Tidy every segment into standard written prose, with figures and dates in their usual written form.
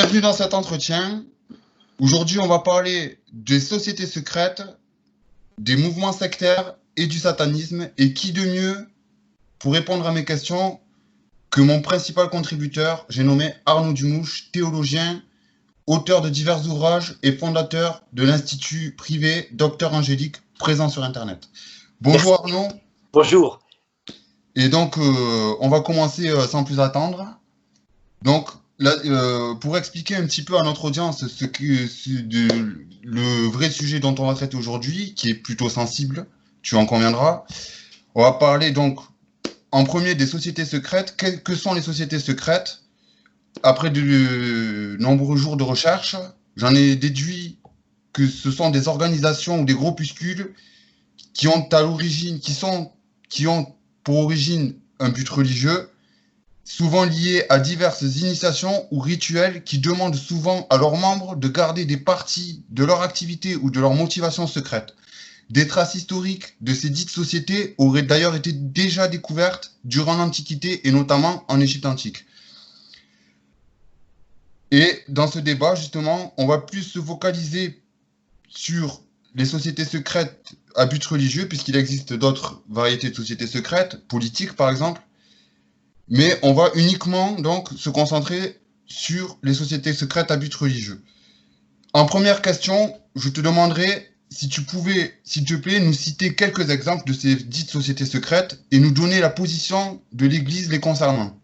Bienvenue dans cet entretien. Aujourd'hui, on va parler des sociétés secrètes, des mouvements sectaires et du satanisme. Et qui de mieux pour répondre à mes questions que mon principal contributeur, j'ai nommé Arnaud Dumouche, théologien, auteur de divers ouvrages et fondateur de l'Institut privé Docteur Angélique, présent sur Internet. Bonjour Arnaud. Bonjour. Et donc, on va commencer sans plus attendre. Donc, là, pour expliquer un petit peu à notre audience le vrai sujet dont on va traiter aujourd'hui, qui est plutôt sensible, tu en conviendras, on va parler donc en premier des sociétés secrètes. Que sont les sociétés secrètes? Après de nombreux jours de recherche, j'en ai déduit que ce sont des organisations ou des groupuscules qui ont pour origine un but religieux, souvent lié à diverses initiations ou rituels qui demandent souvent à leurs membres de garder des parties de leur activité ou de leur motivation secrète. Des traces historiques de ces dites sociétés auraient d'ailleurs été déjà découvertes durant l'Antiquité et notamment en Égypte antique. Et dans ce débat, justement, on va plus se focaliser sur les sociétés secrètes à but religieux, puisqu'il existe d'autres variétés de sociétés secrètes, politiques par exemple, mais on va uniquement donc se concentrer sur les sociétés secrètes à but religieux. En première question, je te demanderai si tu pouvais, s'il te plaît, nous citer quelques exemples de ces dites sociétés secrètes et nous donner la position de l'Église les concernant.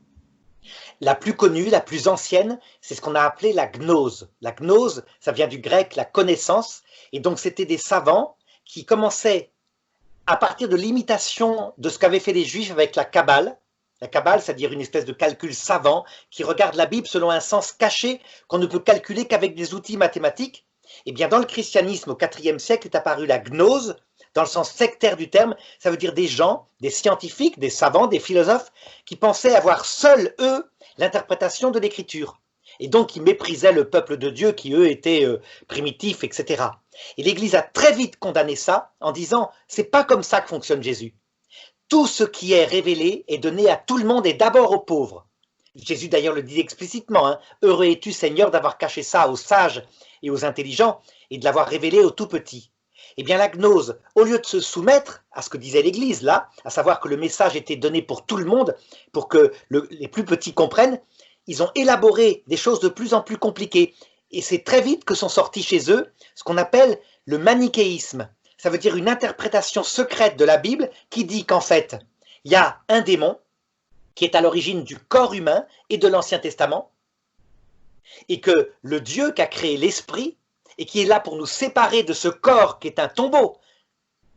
La plus connue, la plus ancienne, c'est ce qu'on a appelé la gnose. La gnose, ça vient du grec, la connaissance, et donc c'était des savants qui commençaient à partir de l'imitation de ce qu'avaient fait les Juifs avec la Kabbale. La Kabbale, c'est-à-dire une espèce de calcul savant qui regarde la Bible selon un sens caché qu'on ne peut calculer qu'avec des outils mathématiques. Eh bien, dans le christianisme, au IVe siècle, est apparue la gnose, dans le sens sectaire du terme. Ça veut dire des gens, des scientifiques, des savants, des philosophes, qui pensaient avoir seuls, eux, l'interprétation de l'écriture. Et donc, ils méprisaient le peuple de Dieu qui, eux, étaient primitifs, etc. Et l'Église a très vite condamné ça en disant « c'est pas comme ça que fonctionne Jésus. Tout ce qui est révélé est donné à tout le monde et d'abord aux pauvres. » Jésus d'ailleurs le dit explicitement, hein, « Heureux es-tu Seigneur d'avoir caché ça aux sages et aux intelligents et de l'avoir révélé aux tout petits. » Eh bien la gnose, au lieu de se soumettre à ce que disait l'Église là, à savoir que le message était donné pour tout le monde, pour que les plus petits comprennent, ils ont élaboré des choses de plus en plus compliquées. Et c'est très vite que sont sortis chez eux ce qu'on appelle le manichéisme. Ça veut dire une interprétation secrète de la Bible qui dit qu'en fait, il y a un démon qui est à l'origine du corps humain et de l'Ancien Testament, et que le Dieu qui a créé l'esprit et qui est là pour nous séparer de ce corps qui est un tombeau,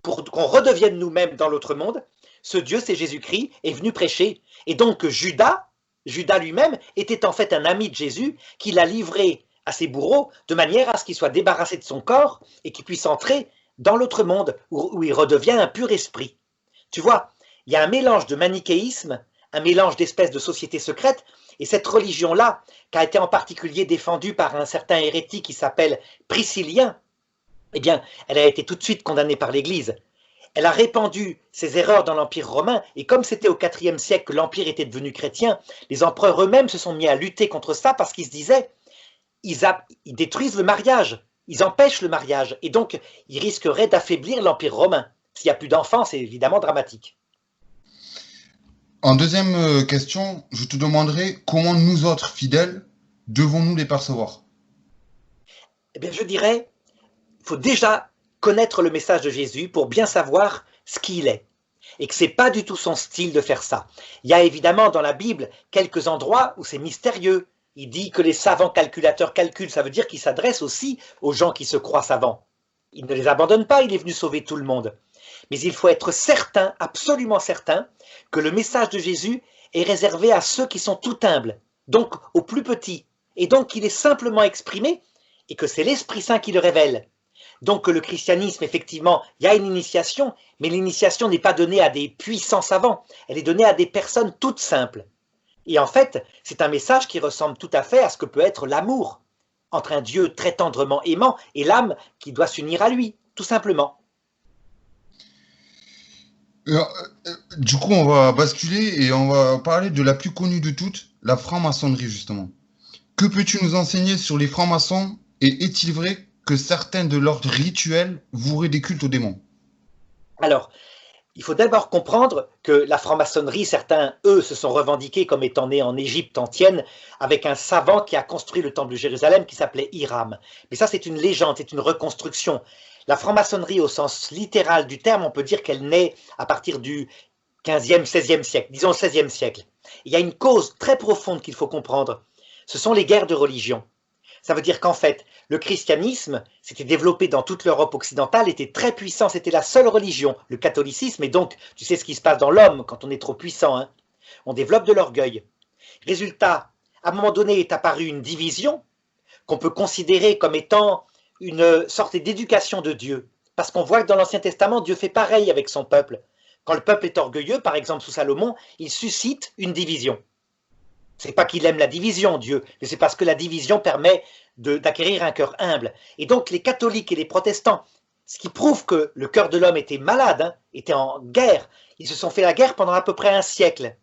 pour qu'on redevienne nous-mêmes dans l'autre monde, ce Dieu, c'est Jésus-Christ, est venu prêcher. Et donc Judas lui-même était en fait un ami de Jésus qui l'a livré à ses bourreaux de manière à ce qu'il soit débarrassé de son corps et qu'il puisse entrer dans l'autre monde où il redevient un pur esprit. Tu vois, il y a un mélange de manichéisme, un mélange d'espèces de sociétés secrètes, et cette religion-là, qui a été en particulier défendue par un certain hérétique qui s'appelle Priscillien, eh bien, elle a été tout de suite condamnée par l'Église. Elle a répandu ses erreurs dans l'Empire romain, et comme c'était au IVe siècle que l'Empire était devenu chrétien, les empereurs eux-mêmes se sont mis à lutter contre ça parce qu'ils se disaient, ils détruisent le mariage, ils empêchent le mariage, et donc ils risqueraient d'affaiblir l'Empire romain. S'il n'y a plus d'enfants, c'est évidemment dramatique. En deuxième question, je te demanderai comment nous autres fidèles devons-nous les percevoir? Eh bien, je dirais, il faut déjà connaître le message de Jésus pour bien savoir ce qu'il est. Et que ce n'est pas du tout son style de faire ça. Il y a évidemment dans la Bible quelques endroits où c'est mystérieux. Il dit que les savants calculateurs calculent, ça veut dire qu'il s'adresse aussi aux gens qui se croient savants. Il ne les abandonne pas, il est venu sauver tout le monde. Mais il faut être certain, absolument certain, que le message de Jésus est réservé à ceux qui sont tout humbles, donc aux plus petits, et donc qu'il est simplement exprimé, et que c'est l'Esprit Saint qui le révèle. Donc le christianisme, effectivement, il y a une initiation, mais l'initiation n'est pas donnée à des puissants savants, elle est donnée à des personnes toutes simples. Et en fait, c'est un message qui ressemble tout à fait à ce que peut être l'amour, entre un Dieu très tendrement aimant et l'âme qui doit s'unir à lui, tout simplement. Du coup, on va basculer et on va parler de la plus connue de toutes, la franc-maçonnerie, justement. Que peux-tu nous enseigner sur les francs-maçons et est-il vrai que certains de leurs rituels voueraient des cultes aux démons? Alors, il faut d'abord comprendre que la franc-maçonnerie, certains, eux, se sont revendiqués comme étant nés en Égypte ancienne, avec un savant qui a construit le temple de Jérusalem qui s'appelait Hiram. Mais ça, c'est une légende, c'est une reconstruction. La franc-maçonnerie, au sens littéral du terme, on peut dire qu'elle naît à partir du 15e, 16e siècle, disons le 16e siècle. Il y a une cause très profonde qu'il faut comprendre. Ce sont les guerres de religion. Ça veut dire qu'en fait, le christianisme s'était développé dans toute l'Europe occidentale, était très puissant, c'était la seule religion, le catholicisme, et donc, tu sais ce qui se passe dans l'homme quand on est trop puissant, hein, on développe de l'orgueil. Résultat, à un moment donné est apparue une division qu'on peut considérer comme étant une sorte d'éducation de Dieu, parce qu'on voit que dans l'Ancien Testament, Dieu fait pareil avec son peuple. Quand le peuple est orgueilleux, par exemple sous Salomon, il suscite une division. C'est pas qu'il aime la division, Dieu, mais c'est parce que la division permet d'acquérir un cœur humble. Et donc les catholiques et les protestants, ce qui prouve que le cœur de l'homme était malade, hein, était en guerre, ils se sont fait la guerre pendant à peu près un siècle,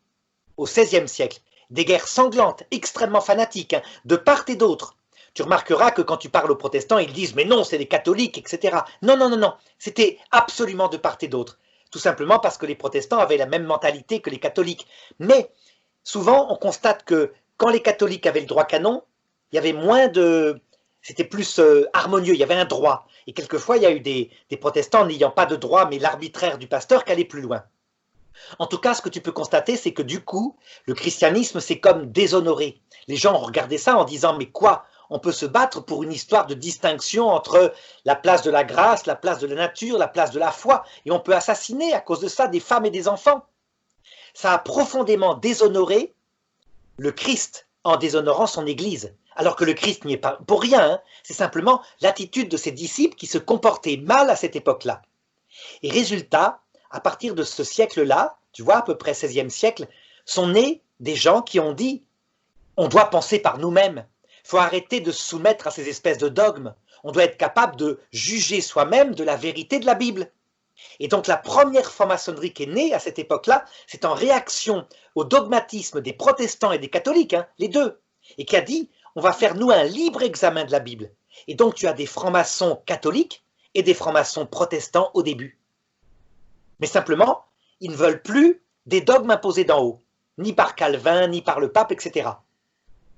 au XVIe siècle. Des guerres sanglantes, extrêmement fanatiques, hein, de part et d'autre. Tu remarqueras que quand tu parles aux protestants, ils disent « mais non, c'est les catholiques, etc. » Non, non, non, non, c'était absolument de part et d'autre. Tout simplement parce que les protestants avaient la même mentalité que les catholiques. Mais souvent, on constate que quand les catholiques avaient le droit canon, il y avait moins de... C'était plus harmonieux, il y avait un droit. Et quelquefois, il y a eu des protestants n'ayant pas de droit, mais l'arbitraire du pasteur qui allait plus loin. En tout cas, ce que tu peux constater, c'est que du coup, le christianisme, c'est comme déshonoré. Les gens ont regardé ça en disant, mais quoi? On peut se battre pour une histoire de distinction entre la place de la grâce, la place de la nature, la place de la foi, et on peut assassiner à cause de ça des femmes et des enfants. Ça a profondément déshonoré le Christ en déshonorant son Église. Alors que le Christ n'y est pas pour rien, hein. C'est simplement l'attitude de ses disciples qui se comportaient mal à cette époque-là. Et résultat, à partir de ce siècle-là, tu vois, à peu près 16e siècle, sont nés des gens qui ont dit « on doit penser par nous-mêmes, il faut arrêter de se soumettre à ces espèces de dogmes, on doit être capable de juger soi-même de la vérité de la Bible ». Et donc la première franc-maçonnerie qui est née à cette époque-là, c'est en réaction au dogmatisme des protestants et des catholiques, hein, les deux, et qui a dit on va faire nous un libre examen de la Bible. Et donc tu as des francs-maçons catholiques et des francs-maçons protestants au début. Mais simplement, ils ne veulent plus des dogmes imposés d'en haut, ni par Calvin, ni par le pape, etc.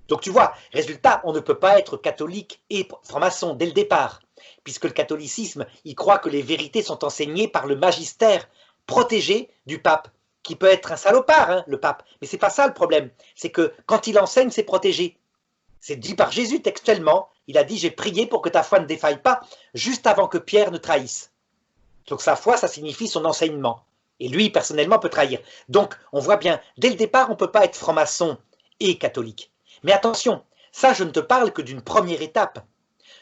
Donc tu vois, résultat, on ne peut pas être catholique et franc-maçon dès le départ, puisque le catholicisme, il croit que les vérités sont enseignées par le magistère protégé du pape, qui peut être un salopard, hein, le pape. Mais c'est pas ça le problème, c'est que quand il enseigne, c'est protégé. C'est dit par Jésus textuellement, il a dit « j'ai prié pour que ta foi ne défaille pas » juste avant que Pierre ne trahisse. Donc sa foi, ça signifie son enseignement. Et lui, personnellement, peut trahir. Donc, on voit bien, dès le départ, on ne peut pas être franc-maçon et catholique. Mais attention, ça, je ne te parle que d'une première étape.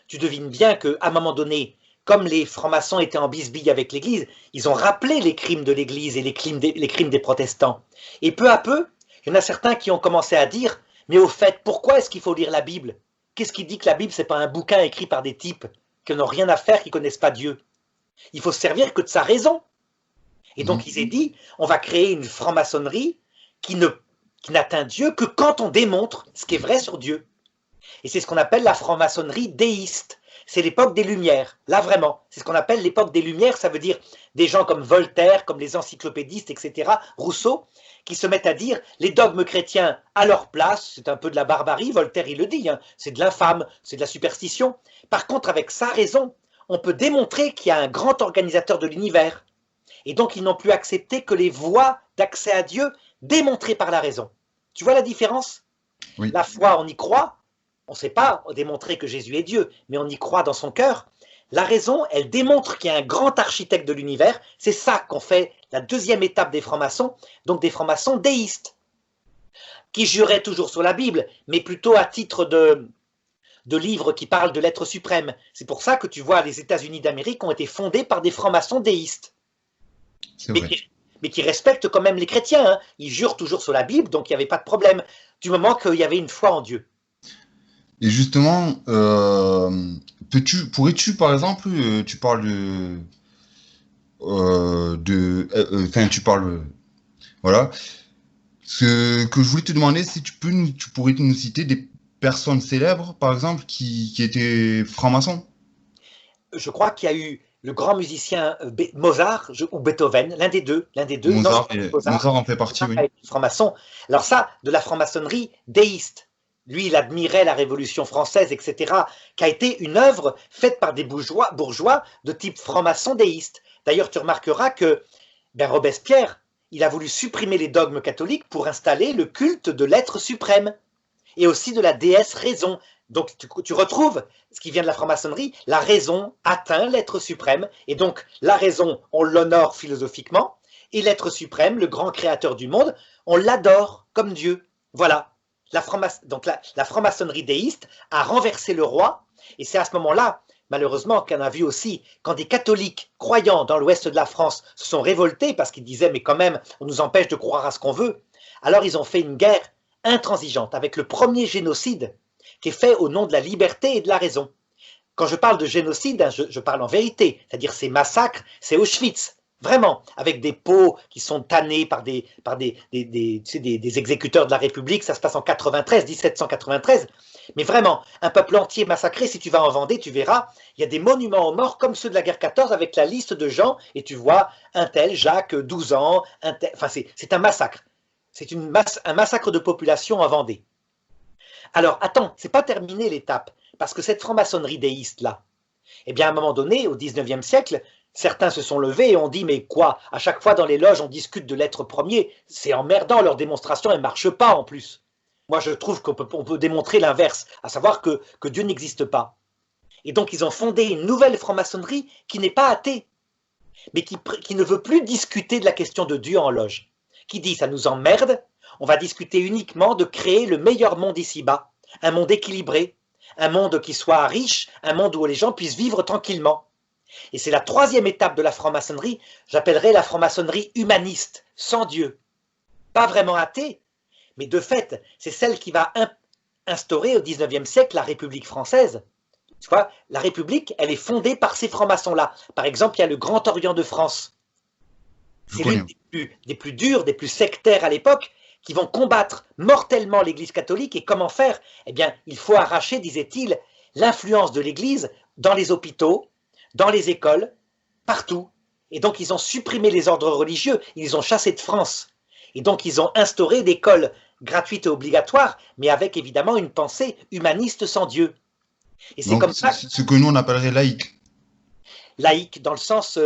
Tu devines bien qu'à un moment donné, comme les francs-maçons étaient en bisbille avec l'Église, ils ont rappelé les crimes de l'Église et les crimes des protestants. Et peu à peu, il y en a certains qui ont commencé à dire « Mais au fait, pourquoi est-ce qu'il faut lire la Bible? Qu'est-ce qui dit que la Bible, ce n'est pas un bouquin écrit par des types qui n'ont rien à faire, qui ne connaissent pas Dieu? Il faut se servir que de sa raison. » Et donc, il s'est dit « On va créer une franc-maçonnerie qui n'atteint Dieu que quand on démontre ce qui est vrai sur Dieu. » Et c'est ce qu'on appelle la franc-maçonnerie déiste. C'est l'époque des Lumières, là vraiment. C'est ce qu'on appelle l'époque des Lumières, ça veut dire des gens comme Voltaire, comme les encyclopédistes, etc., Rousseau, qui se mettent à dire les dogmes chrétiens à leur place, c'est un peu de la barbarie, Voltaire il le dit, hein, c'est de l'infâme, c'est de la superstition. Par contre, avec sa raison, on peut démontrer qu'il y a un grand organisateur de l'univers. Et donc, ils n'ont plus accepté que les voies d'accès à Dieu démontrées par la raison. Tu vois la différence? Oui. La foi, on y croit. On ne sait pas démontrer que Jésus est Dieu, mais on y croit dans son cœur. La raison, elle démontre qu'il y a un grand architecte de l'univers. C'est ça qu'on fait la deuxième étape des francs-maçons, donc des francs-maçons déistes, qui juraient toujours sur la Bible, mais plutôt à titre de livres qui parlent de l'être suprême. C'est pour ça que tu vois, les États-Unis d'Amérique ont été fondés par des francs-maçons déistes. Mais qui respectent quand même les chrétiens. Hein. Ils jurent toujours sur la Bible, donc il n'y avait pas de problème, du moment qu'il y avait une foi en Dieu. Et justement, pourrais-tu, par exemple, tu parles tu parles, voilà. Ce que je voulais te demander, c'est tu pourrais nous citer personnes célèbres, par exemple, qui étaient francs-maçons? Je crois qu'il y a eu le grand musicien Mozart ou Beethoven, l'un des deux, non, je Mozart, crois que c'est Mozart, Mozart en fait partie, Mozart a oui. été franc-maçon. Alors ça, de la franc-maçonnerie déiste. Lui, il admirait la Révolution française, etc., qui a été une œuvre faite par des bourgeois de type franc-maçon déiste. D'ailleurs, tu remarqueras que Robespierre, il a voulu supprimer les dogmes catholiques pour installer le culte de l'être suprême et aussi de la déesse raison. Donc tu retrouves ce qui vient de la franc-maçonnerie, la raison atteint l'être suprême, et donc la raison, on l'honore philosophiquement, et l'être suprême, le grand créateur du monde, on l'adore comme Dieu. Voilà. Donc la franc-maçonnerie déiste a renversé le roi, et c'est à ce moment-là, malheureusement, qu'on a vu aussi, quand des catholiques croyants dans l'ouest de la France se sont révoltés parce qu'ils disaient, mais quand même, on nous empêche de croire à ce qu'on veut, alors ils ont fait une guerre intransigeante avec le premier génocide qui est fait au nom de la liberté et de la raison. Quand je parle de génocide, hein, je parle en vérité, c'est-à-dire ces massacres, c'est Auschwitz, vraiment, avec des peaux qui sont tannées par des exécuteurs de la République, ça se passe en 93, 1793, mais vraiment, un peuple entier massacré, si tu vas en Vendée, tu verras, il y a des monuments aux morts comme ceux de la guerre 14 avec la liste de gens, et tu vois un tel, Jacques, 12 ans, un tel, enfin c'est un massacre. C'est un massacre de population en Vendée. Alors, attends, c'est pas terminé l'étape, parce que cette franc-maçonnerie déiste-là, eh bien, à un moment donné, au 19e siècle, certains se sont levés et ont dit, mais quoi, à chaque fois dans les loges, on discute de l'être premier, c'est emmerdant, leur démonstration, elle ne marche pas en plus. Moi, je trouve qu'on peut démontrer l'inverse, à savoir que Dieu n'existe pas. Et donc, ils ont fondé une nouvelle franc-maçonnerie qui n'est pas athée, mais qui ne veut plus discuter de la question de Dieu en loge, qui dit, ça nous emmerde, on va discuter uniquement de créer le meilleur monde ici-bas, un monde équilibré, un monde qui soit riche, un monde où les gens puissent vivre tranquillement. Et c'est la troisième étape de la franc-maçonnerie, j'appellerais la franc-maçonnerie humaniste, sans Dieu. Pas vraiment athée, mais de fait, c'est celle qui va instaurer au 19e siècle la République française. Tu vois, la République, elle est fondée par ces francs-maçons-là. Par exemple, il y a le Grand Orient de France. C'est l'une des plus dures, des plus sectaires à l'époque, qui vont combattre mortellement l'Église catholique. Et comment faire? Eh bien, il faut arracher, disait-il, l'influence de l'Église dans les hôpitaux, dans les écoles, partout. Et donc, ils ont supprimé les ordres religieux, ils les ont chassés de France. Et donc, ils ont instauré des écoles gratuites et obligatoires, mais avec évidemment une pensée humaniste sans Dieu. Et c'est comme ça. Ce que nous, on appellerait laïque. Laïque, dans le sens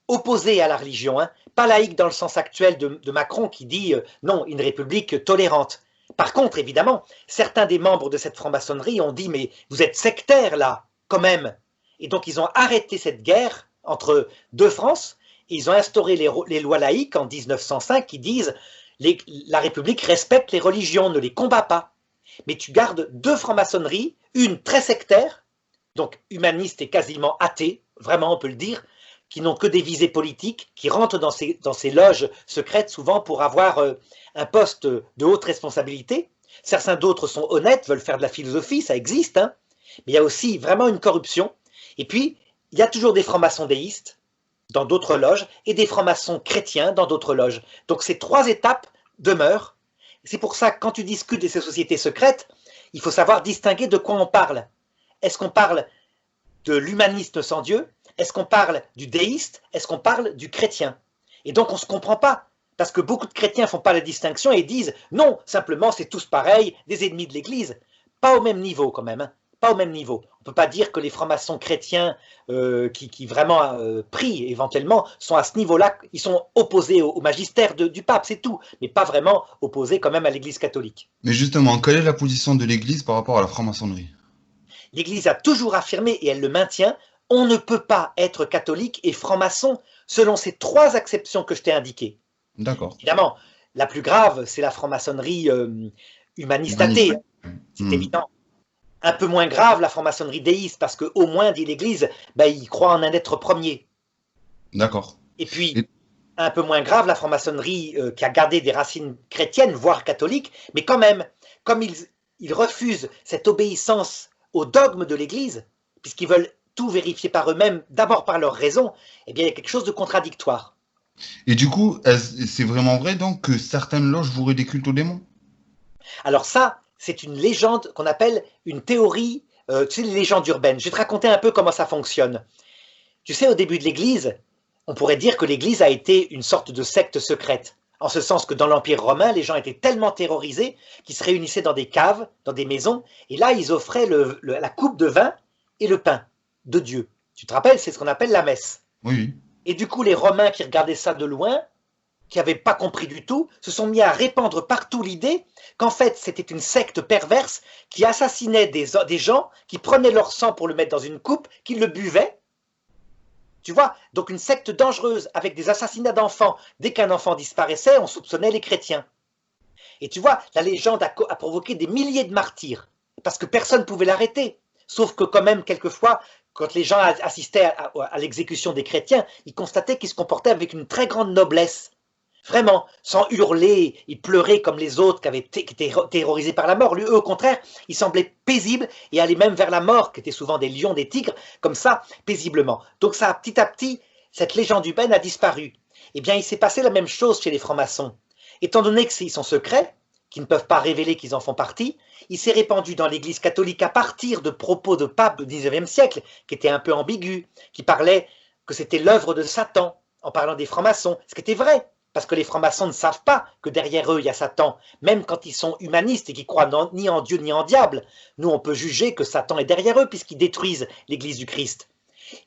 opposé à la religion, hein. Pas laïque dans le sens actuel de Macron qui dit non, une république tolérante. Par contre, évidemment, certains des membres de cette franc-maçonnerie ont dit mais vous êtes sectaires là, quand même. Et donc ils ont arrêté cette guerre entre deux France et ils ont instauré les lois laïques en 1905 qui disent la République respecte les religions, ne les combat pas. Mais tu gardes deux franc-maçonneries, une très sectaire, donc humaniste et quasiment athée, vraiment on peut le dire, qui n'ont que des visées politiques, qui rentrent dans ces loges secrètes souvent pour avoir un poste de haute responsabilité. Certains d'autres sont honnêtes, veulent faire de la philosophie, ça existe, hein, mais il y a aussi vraiment une corruption. Et puis, il y a toujours des francs-maçons déistes dans d'autres loges et des francs-maçons chrétiens dans d'autres loges. Donc ces trois étapes demeurent. C'est pour ça que quand tu discutes de ces sociétés secrètes, il faut savoir distinguer de quoi on parle. Est-ce qu'on parle de l'humaniste sans Dieu? Est-ce qu'on parle du déiste? Est-ce qu'on parle du chrétien? Et donc on ne se comprend pas, parce que beaucoup de chrétiens ne font pas la distinction et disent non, simplement c'est tous pareils, des ennemis de l'Église. Pas au même niveau quand même, hein. Pas au même niveau. On ne peut pas dire que les francs-maçons chrétiens qui vraiment prient éventuellement sont à ce niveau-là, ils sont opposés au magistère du pape, c'est tout, mais pas vraiment opposés quand même à l'Église catholique. Mais justement, quelle est la position de l'Église par rapport à la franc-maçonnerie? L'Église a toujours affirmé, et elle le maintient, on ne peut pas être catholique et franc-maçon selon ces trois acceptions que je t'ai indiquées. D'accord. Évidemment, la plus grave, c'est la franc-maçonnerie humaniste athée, c'est évident. Un peu moins grave, la franc-maçonnerie déiste, parce qu'au moins, dit l'Église, ben, il croit en un être premier. D'accord. Et puis, un peu moins grave, la franc-maçonnerie qui a gardé des racines chrétiennes, voire catholiques, mais quand même, comme ils refusent cette obéissance au dogme de l'Église, puisqu'ils veulent tout vérifier par eux-mêmes, d'abord par leur raison, eh bien, il y a quelque chose de contradictoire. Et du coup, c'est vraiment vrai donc que certaines loges voueraient des cultes aux démons? Alors ça, c'est une légende qu'on appelle une théorie, tu sais, les légendes urbaines. Je vais te raconter un peu comment ça fonctionne. Tu sais, au début de l'Église, on pourrait dire que l'Église a été une sorte de secte secrète. En ce sens que dans l'Empire romain, les gens étaient tellement terrorisés qu'ils se réunissaient dans des caves, dans des maisons, et là, ils offraient la coupe de vin et le pain de Dieu. Tu te rappelles, c'est ce qu'on appelle la messe. Oui. Et du coup, les Romains qui regardaient ça de loin, qui n'avaient pas compris du tout, se sont mis à répandre partout l'idée qu'en fait, c'était une secte perverse qui assassinait des gens, qui prenaient leur sang pour le mettre dans une coupe, qui le buvaient. Tu vois, donc une secte dangereuse avec des assassinats d'enfants. Dès qu'un enfant disparaissait, on soupçonnait les chrétiens. Et tu vois, la légende a provoqué des milliers de martyrs, parce que personne ne pouvait l'arrêter. Sauf que quand même, quelquefois, quand les gens assistaient à l'exécution des chrétiens, ils constataient qu'ils se comportaient avec une très grande noblesse. Vraiment, sans hurler et pleurer comme les autres qui étaient terrorisés par la mort. Lui, eux, au contraire, ils semblaient paisibles et allaient même vers la mort, qui étaient souvent des lions, des tigres, comme ça, paisiblement. Donc ça, petit à petit, cette légende urbaine a disparu. Eh bien, il s'est passé la même chose chez les francs-maçons. Étant donné qu'ils sont secrets, qu'ils ne peuvent pas révéler qu'ils en font partie, il s'est répandu dans l'Église catholique à partir de propos de papes du XIXe siècle, qui étaient un peu ambigus, qui parlaient que c'était l'œuvre de Satan, en parlant des francs-maçons, ce qui était vrai. Parce que les francs-maçons ne savent pas que derrière eux, il y a Satan, même quand ils sont humanistes et qu'ils croient ni en Dieu ni en diable. Nous, on peut juger que Satan est derrière eux puisqu'ils détruisent l'Église du Christ.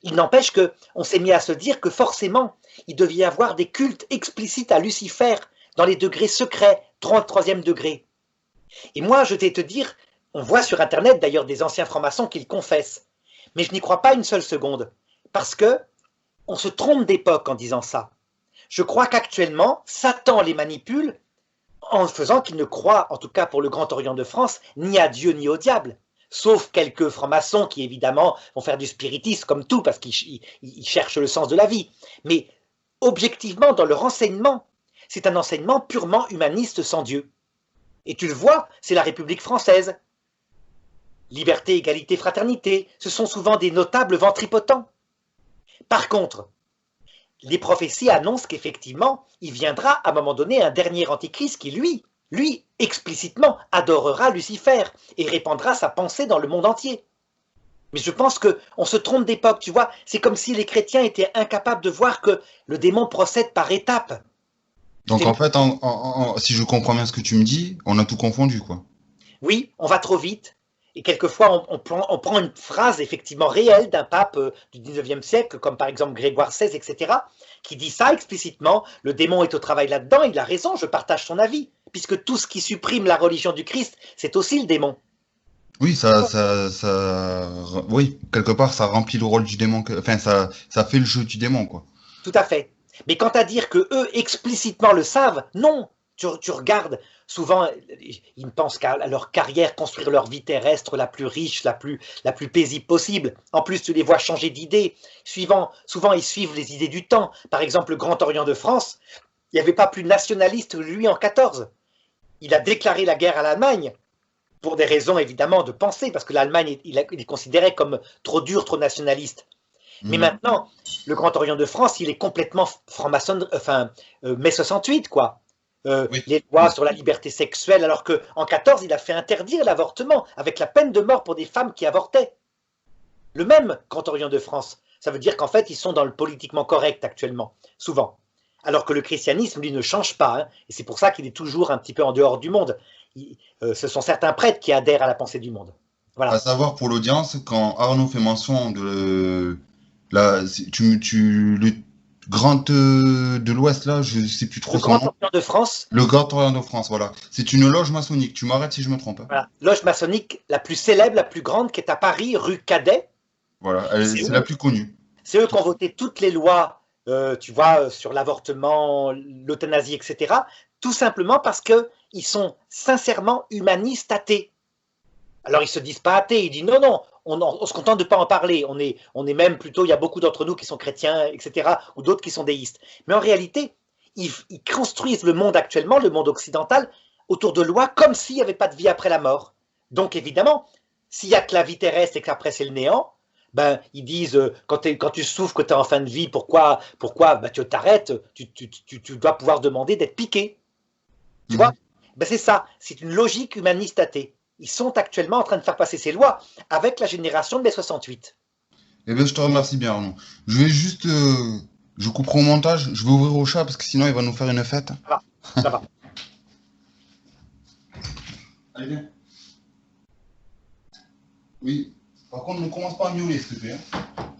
Il n'empêche qu'on s'est mis à se dire que forcément, il devait y avoir des cultes explicites à Lucifer dans les degrés secrets, 33e degré. Et moi, je vais te dire, on voit sur Internet d'ailleurs des anciens francs-maçons qui le confessent. Mais je n'y crois pas une seule seconde. Parce que on se trompe d'époque en disant ça. Je crois qu'actuellement, Satan les manipule en faisant qu'ils ne croient, en tout cas pour le Grand Orient de France, ni à Dieu ni au diable. Sauf quelques francs-maçons qui, évidemment, vont faire du spiritisme comme tout, parce qu'ils cherchent le sens de la vie. Mais objectivement, dans leur enseignement, c'est un enseignement purement humaniste sans Dieu. Et tu le vois, c'est la République française. Liberté, égalité, fraternité, ce sont souvent des notables ventripotents. Par contre, les prophéties annoncent qu'effectivement, il viendra à un moment donné un dernier antichrist qui, lui, explicitement, adorera Lucifer et répandra sa pensée dans le monde entier. Mais je pense qu'on se trompe d'époque, tu vois. C'est comme si les chrétiens étaient incapables de voir que le démon procède par étapes. Donc en fait, si je comprends bien ce que tu me dis, on a tout confondu, quoi. Oui, on va trop vite. Et quelquefois, on prend une phrase effectivement réelle d'un pape du 19e siècle, comme par exemple Grégoire XVI, etc., qui dit ça explicitement, le démon est au travail là-dedans, il a raison, je partage son avis, puisque tout ce qui supprime la religion du Christ, c'est aussi le démon. Oui, oui, quelque part, ça remplit le rôle du démon, enfin, ça fait le jeu du démon, quoi. Tout à fait. Mais quant à dire que eux explicitement le savent, non. Tu regardes, souvent, ils ne pensent qu'à leur carrière, construire leur vie terrestre la plus riche, la plus paisible possible. En plus, tu les vois changer d'idées. Souvent, ils suivent les idées du temps. Par exemple, le Grand Orient de France, il n'y avait pas plus nationaliste que lui en 14. Il a déclaré la guerre à l'Allemagne, pour des raisons évidemment de pensée, parce que l'Allemagne, il est considéré comme trop dur, trop nationaliste. Mais maintenant, le Grand Orient de France, il est complètement franc-maçon, mai 68, quoi. Oui. Les lois sur la liberté sexuelle, alors qu'en 14, il a fait interdire l'avortement, avec la peine de mort pour des femmes qui avortaient. Le même Grand Orient de France. Ça veut dire qu'en fait, ils sont dans le politiquement correct actuellement, souvent. Alors que le christianisme, lui, ne change pas. Hein, et c'est pour ça qu'il est toujours un petit peu en dehors du monde. Ce sont certains prêtres qui adhèrent à la pensée du monde. Voilà. À savoir pour l'audience, quand Arnaud fait mention de le Grand de l'Ouest, là, je sais plus trop Le son Grand nom. Orient de France. Le Grand Orient de France, voilà. C'est une loge maçonnique. Tu m'arrêtes si je me trompe. Voilà. Loge maçonnique la plus célèbre, la plus grande, qui est à Paris, rue Cadet. Voilà, c'est la plus connue. C'est eux qui ont voté toutes les lois, tu vois, sur l'avortement, l'euthanasie, etc. Tout simplement parce qu'ils sont sincèrement humanistes athées. Alors ils se disent pas athées, ils disent non, on se contente de pas en parler. On est même plutôt, il y a beaucoup d'entre nous qui sont chrétiens, etc., ou d'autres qui sont déistes. Mais en réalité, ils construisent le monde actuellement, le monde occidental, autour de lois comme s'il n'y avait pas de vie après la mort. Donc évidemment, s'il n'y a que la vie terrestre et qu'après c'est le néant, ben, ils disent, quand tu souffres que tu es en fin de vie, pourquoi ben, tu t'arrêtes, tu dois pouvoir demander d'être piqué. Tu vois? Ben, c'est ça, c'est une logique humaniste athée. ils sont actuellement en train de faire passer ces lois avec la génération de mai 68. Eh bien, je te remercie bien, Arnaud. Je vais juste, je couperai au montage, je vais ouvrir au chat parce que sinon il va nous faire une fête. Ça va, ça va. Allez, viens. Oui. Par contre, ne commence pas à miauler, s'il te plaît, hein.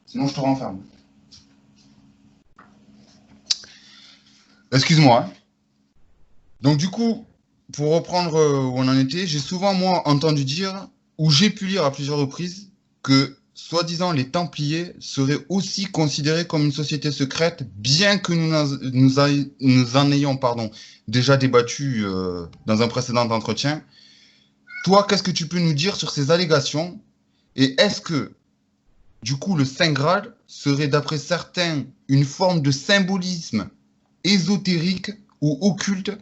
Sinon, je te renferme. Excuse-moi, hein. Donc, du coup, pour reprendre où on en était, j'ai souvent, moi, entendu dire, ou j'ai pu lire à plusieurs reprises, que, soi-disant, les Templiers seraient aussi considérés comme une société secrète, bien que nous en ayons déjà débattu dans un précédent entretien. Toi, qu'est-ce que tu peux nous dire sur ces allégations? Et est-ce que, du coup, le Saint Graal serait, d'après certains, une forme de symbolisme ésotérique ou occulte,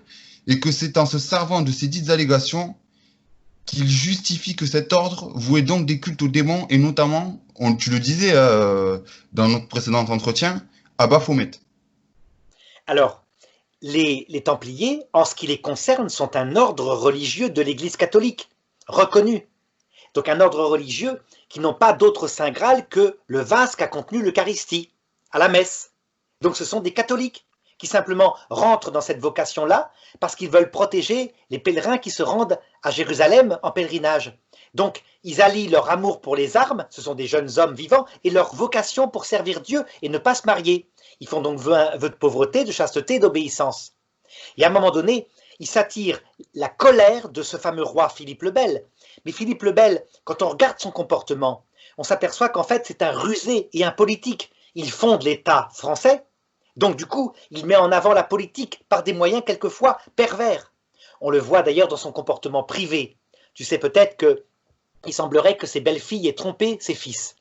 et que c'est en se servant de ces dites allégations qu'il justifie que cet ordre vouait donc des cultes aux démons, et notamment, tu le disais dans notre précédent entretien, à Baphomet. Alors, les Templiers, en ce qui les concerne, sont un ordre religieux de l'Église catholique, reconnu. Donc un ordre religieux qui n'ont pas d'autre Saint Graal que le vase qu'a contenu l'Eucharistie, à la messe. Donc ce sont des catholiques qui simplement rentrent dans cette vocation-là parce qu'ils veulent protéger les pèlerins qui se rendent à Jérusalem en pèlerinage. Donc ils allient leur amour pour les armes, ce sont des jeunes hommes vivants, et leur vocation pour servir Dieu et ne pas se marier. Ils font donc vœu de pauvreté, de chasteté, d'obéissance. Et à un moment donné, ils s'attirent la colère de ce fameux roi Philippe le Bel. Mais Philippe le Bel, quand on regarde son comportement, on s'aperçoit qu'en fait c'est un rusé et un politique. Il fonde l'État français, donc du coup il met en avant la politique par des moyens quelquefois pervers. On le voit d'ailleurs dans son comportement privé. Tu sais peut-être qu'il semblerait que ses belles-filles aient trompé ses fils.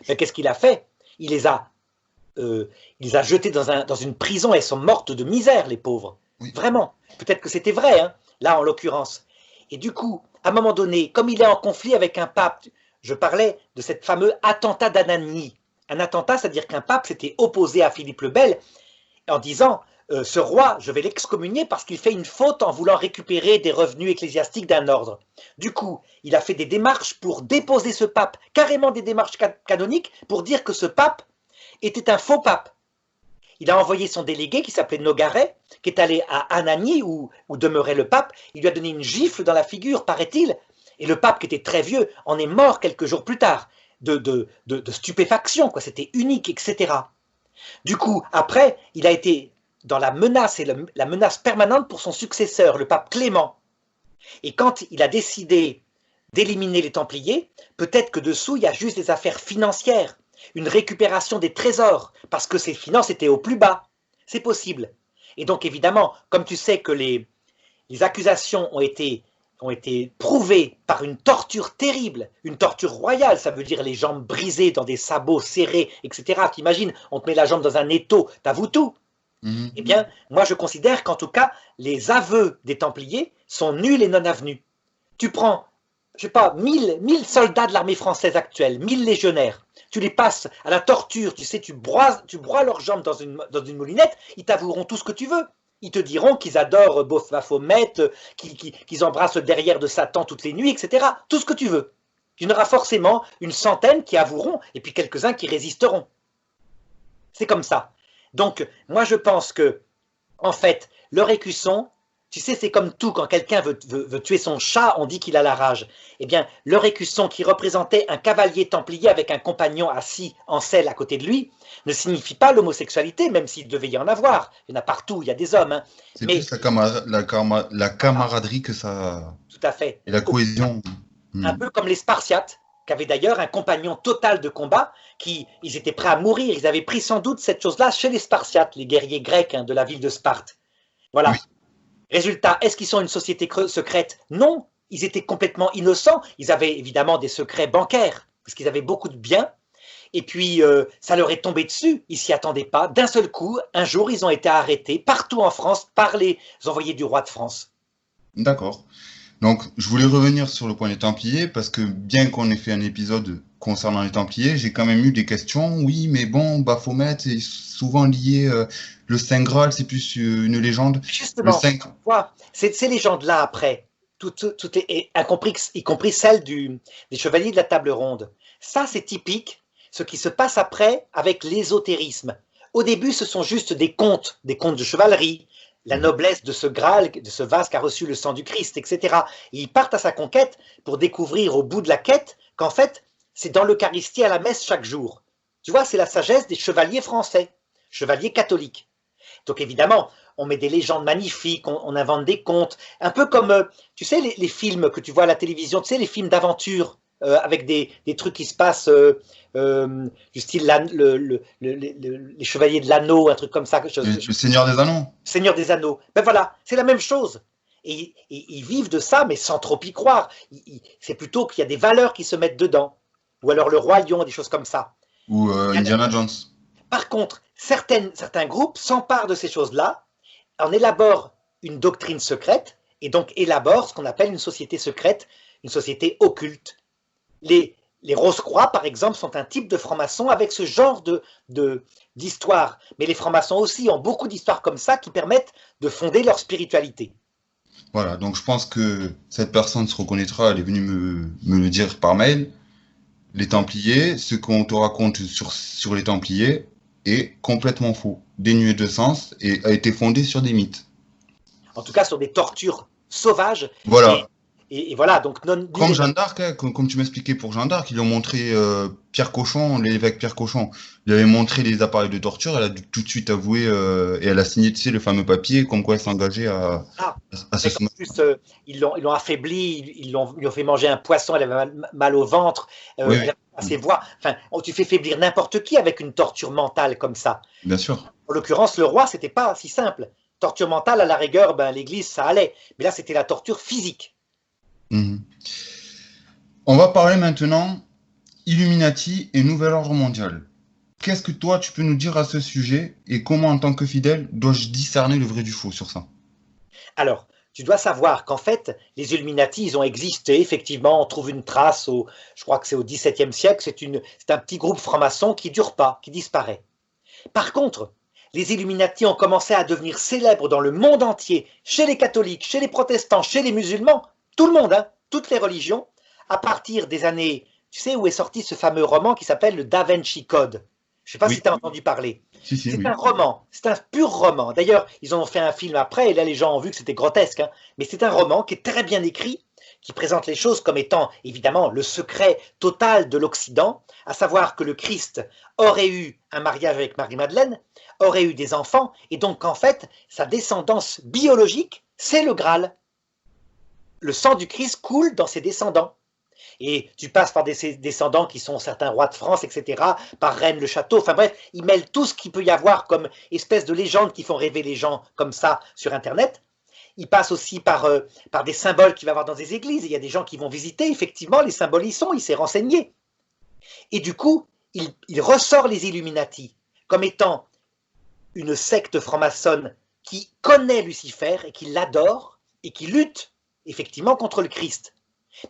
Mais qu'est-ce qu'il a fait? Il les a jetés dans une prison et elles sont mortes de misère, les pauvres. Oui. Vraiment. Peut-être que c'était vrai, hein, là en l'occurrence. Et du coup, à un moment donné, comme il est en conflit avec un pape, je parlais de cette fameux attentat d'Anagni. Un attentat, c'est-à-dire qu'un pape s'était opposé à Philippe le Bel en disant ce roi, je vais l'excommunier parce qu'il fait une faute en voulant récupérer des revenus ecclésiastiques d'un ordre. Du coup, il a fait des démarches pour déposer ce pape, carrément des démarches canoniques, pour dire que ce pape était un faux pape. Il a envoyé son délégué qui s'appelait Nogaret, qui est allé à Anagni où demeurait le pape. Il lui a donné une gifle dans la figure, paraît-il, et le pape, qui était très vieux, en est mort quelques jours plus tard de stupéfaction, quoi. C'était unique, etc. Du coup, après, il a été dans la menace, et la menace permanente pour son successeur, le pape Clément. Et quand il a décidé d'éliminer les Templiers, peut-être que dessous, il y a juste des affaires financières, une récupération des trésors, parce que ses finances étaient au plus bas. C'est possible. Et donc, évidemment, comme tu sais que les accusations ont été prouvées par une torture terrible, une torture royale, ça veut dire les jambes brisées dans des sabots serrés, etc. T'imagines, on te met la jambe dans un étau, t'avoues tout. Eh bien, moi je considère qu'en tout cas, les aveux des Templiers sont nuls et non avenus. Tu prends, je sais pas, 1000 soldats de l'armée française actuelle, 1000 légionnaires, tu les passes à la torture, tu sais, tu broies leurs jambes dans une moulinette, ils t'avoueront tout ce que tu veux. Ils te diront qu'ils adorent Baphomet, qu'ils embrassent derrière de Satan toutes les nuits, etc. Tout ce que tu veux. Il y en aura forcément une centaine qui avoueront, et puis quelques-uns qui résisteront. C'est comme ça. Donc, moi je pense que, en fait, leur écusson, tu sais, c'est comme tout, quand quelqu'un veut tuer son chat, on dit qu'il a la rage. Eh bien, leur écusson qui représentait un cavalier templier avec un compagnon assis en selle à côté de lui, ne signifie pas l'homosexualité, même s'il devait y en avoir. Il y en a partout, il y a des hommes. Hein. C'est plus la camaraderie que ça... Tout à fait. Et la cohésion. Un peu comme les Spartiates, qui avaient d'ailleurs un compagnon total de combat, ils étaient prêts à mourir. Ils avaient pris sans doute cette chose-là chez les Spartiates, les guerriers grecs de la ville de Sparte. Voilà. Oui. Résultat, est-ce qu'ils sont une société secrète? Non, ils étaient complètement innocents. Ils avaient évidemment des secrets bancaires, parce qu'ils avaient beaucoup de biens. Et puis, ça leur est tombé dessus. Ils s'y attendaient pas. D'un seul coup, un jour, ils ont été arrêtés partout en France par les envoyés du roi de France. D'accord. Donc, je voulais revenir sur le point des Templiers, parce que bien qu'on ait fait un épisode concernant les Templiers, j'ai quand même eu des questions. Oui, mais bon, Baphomet, c'est souvent lié... le Saint Graal, c'est plus une légende. Justement, ces légendes-là, après, y compris celle des chevaliers de la table ronde. Ça, c'est typique, ce qui se passe après avec l'ésotérisme. Au début, ce sont juste des contes de chevalerie, la noblesse de ce Graal, de ce vase qui a reçu le sang du Christ, etc. Et ils partent à sa conquête pour découvrir au bout de la quête qu'en fait, c'est dans l'Eucharistie à la messe chaque jour. Tu vois, c'est la sagesse des chevaliers français, chevaliers catholiques. Donc évidemment, on met des légendes magnifiques, on invente des contes, un peu comme, tu sais, les films que tu vois à la télévision, tu sais, les films d'aventure, avec des trucs qui se passent du style les Chevaliers de l'Anneau, un truc comme ça. Le Seigneur des Anneaux. Seigneur des Anneaux. Ben voilà, c'est la même chose. Et ils vivent de ça, mais sans trop y croire. C'est plutôt qu'il y a des valeurs qui se mettent dedans. Ou alors le Roi Lion, des choses comme ça. Ou Indiana Jones. Par contre, certains groupes s'emparent de ces choses-là, en élaborent une doctrine secrète, et donc élaborent ce qu'on appelle une société secrète, une société occulte. Les Rose-Croix, par exemple, sont un type de franc-maçon avec ce genre d'histoire. Mais les francs-maçons aussi ont beaucoup d'histoires comme ça qui permettent de fonder leur spiritualité. Voilà, donc je pense que cette personne se reconnaîtra, elle est venue me le dire par mail. Les Templiers, ce qu'on te raconte sur les Templiers est complètement faux, dénué de sens et a été fondé sur des mythes. En tout cas, sur des tortures sauvages. Voilà. Et voilà, donc comme Jeanne d'Arc, hein, comme tu m'expliquais pour Jeanne d'Arc, ils lui ont montré Pierre Cochon, l'évêque Pierre Cochon. Il avait montré les appareils de torture, elle a dû tout de suite avouer et elle a signé, tu sais, le fameux papier, comme quoi elle s'engageait à se soumettre. En plus, ils l'ont affaibli, ils lui ont fait manger un poisson, elle avait mal au ventre, Oui, elle avait pas ses voix. Enfin, tu fais faiblir n'importe qui avec une torture mentale comme ça. Bien sûr. En l'occurrence, le roi, c'était pas si simple. Torture mentale, à la rigueur, ben, l'église, ça allait. Mais là, c'était la torture physique. Mhm. On va parler maintenant Illuminati et Nouvel Ordre Mondial. Qu'est-ce que toi, tu peux nous dire à ce sujet et comment, en tant que fidèle, dois-je discerner le vrai du faux sur ça? Alors, tu dois savoir qu'en fait, les Illuminati, ils ont existé, effectivement, on trouve une trace, je crois que c'est au XVIIe siècle, c'est un petit groupe franc-maçon qui ne dure pas, qui disparaît. Par contre, les Illuminati ont commencé à devenir célèbres dans le monde entier, chez les catholiques, chez les protestants, chez les musulmans, tout le monde, hein, toutes les religions, à partir des années, tu sais où est sorti ce fameux roman qui s'appelle le Da Vinci Code. Je ne sais pas si tu as entendu parler. C'est un roman, c'est un pur roman. D'ailleurs, ils en ont fait un film après, et là les gens ont vu que c'était grotesque. Hein. Mais c'est un roman qui est très bien écrit, qui présente les choses comme étant, évidemment, le secret total de l'Occident, à savoir que le Christ aurait eu un mariage avec Marie-Madeleine, aurait eu des enfants, et donc en fait, sa descendance biologique, c'est le Graal. Le sang du Christ coule dans ses descendants. Et tu passes par des descendants qui sont certains rois de France, etc., par Rennes le Château, enfin bref, ils mêlent tout ce qu'il peut y avoir comme espèce de légendes qui font rêver les gens comme ça sur Internet. Ils passent aussi par des symboles qu'il va y avoir dans des églises. Il y a des gens qui vont visiter, effectivement, les symboles y sont, il s'est renseigné. Et du coup, il ressort les Illuminati comme étant une secte franc-maçonne qui connaît Lucifer et qui l'adore et qui lutte effectivement contre le Christ.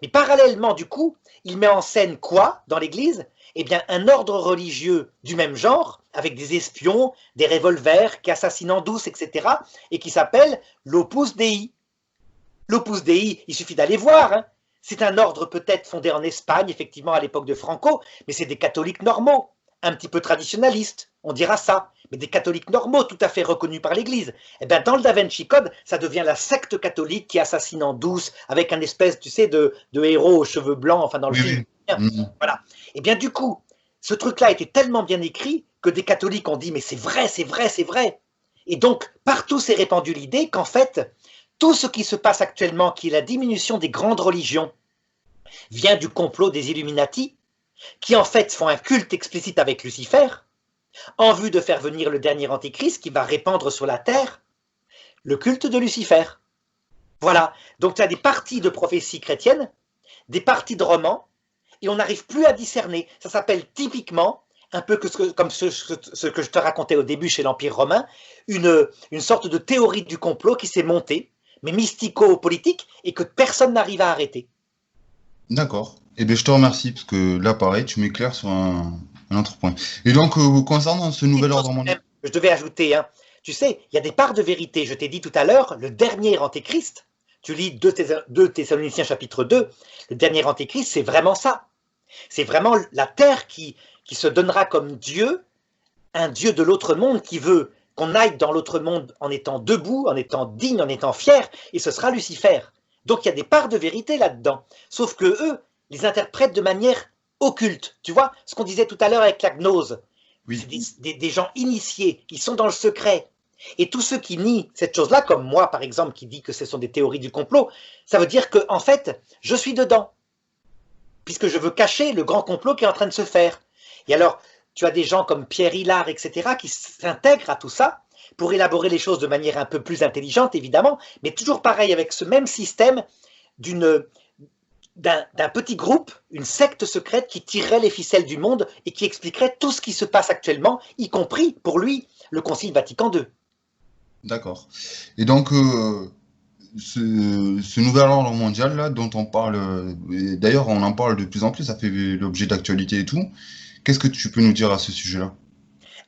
Mais parallèlement, du coup, il met en scène quoi dans l'Église? Eh bien, un ordre religieux du même genre, avec des espions, des revolvers qui assassinent en douce, etc., et qui s'appelle l'Opus Dei. L'Opus Dei, il suffit d'aller voir. Hein. C'est un ordre peut-être fondé en Espagne, effectivement, à l'époque de Franco, mais c'est des catholiques normaux, un petit peu traditionnalistes, on dira ça, mais des catholiques normaux, tout à fait reconnus par l'Église. Eh bien, dans le Da Vinci Code, ça devient la secte catholique qui assassine en douce, avec un espèce, tu sais, de héros aux cheveux blancs, enfin dans le film. Voilà. Eh bien, du coup, ce truc-là était tellement bien écrit que des catholiques ont dit, mais c'est vrai, c'est vrai, c'est vrai. Et donc, partout s'est répandue l'idée qu'en fait, tout ce qui se passe actuellement, qui est la diminution des grandes religions, vient du complot des Illuminati, qui en fait font un culte explicite avec Lucifer, en vue de faire venir le dernier antéchrist qui va répandre sur la terre le culte de Lucifer. Voilà, donc tu as des parties de prophéties chrétiennes, des parties de romans, et on n'arrive plus à discerner. Ça s'appelle typiquement, un peu comme ce que je te racontais au début chez l'Empire romain, une sorte de théorie du complot qui s'est montée, mais mystico-politique, et que personne n'arrive à arrêter. D'accord. Eh bien, je te remercie, parce que là, pareil, tu m'éclaires sur un autre point. Et donc, concernant ce nouvel ordre mondial... Je devais ajouter, hein, tu sais, il y a des parts de vérité. Je t'ai dit tout à l'heure, le dernier antéchrist, Tu lis 2 Thessaloniciens chapitre 2, le dernier antéchrist, c'est vraiment ça. C'est vraiment la terre qui se donnera comme Dieu, un Dieu de l'autre monde qui veut qu'on aille dans l'autre monde en étant debout, en étant digne, en étant fier, et ce sera Lucifer. Donc il y a des parts de vérité là-dedans. Sauf que eux les interprètent de manière occulte. Tu vois, ce qu'on disait tout à l'heure avec la gnose. Oui. C'est des gens initiés, ils sont dans le secret. Et tous ceux qui nient cette chose-là, comme moi par exemple, qui dit que ce sont des théories du complot, ça veut dire que en fait, je suis dedans. Puisque je veux cacher le grand complot qui est en train de se faire. Et alors, tu as des gens comme Pierre Hillard, etc., qui s'intègrent à tout ça pour élaborer les choses de manière un peu plus intelligente, évidemment, mais toujours pareil, avec ce même système d'un petit groupe, une secte secrète qui tirerait les ficelles du monde et qui expliquerait tout ce qui se passe actuellement, y compris, pour lui, le Concile Vatican II. D'accord. Et donc, ce nouvel ordre mondial là, dont on parle, d'ailleurs, on en parle de plus en plus, ça fait l'objet d'actualité et tout. Qu'est-ce que tu peux nous dire à ce sujet-là?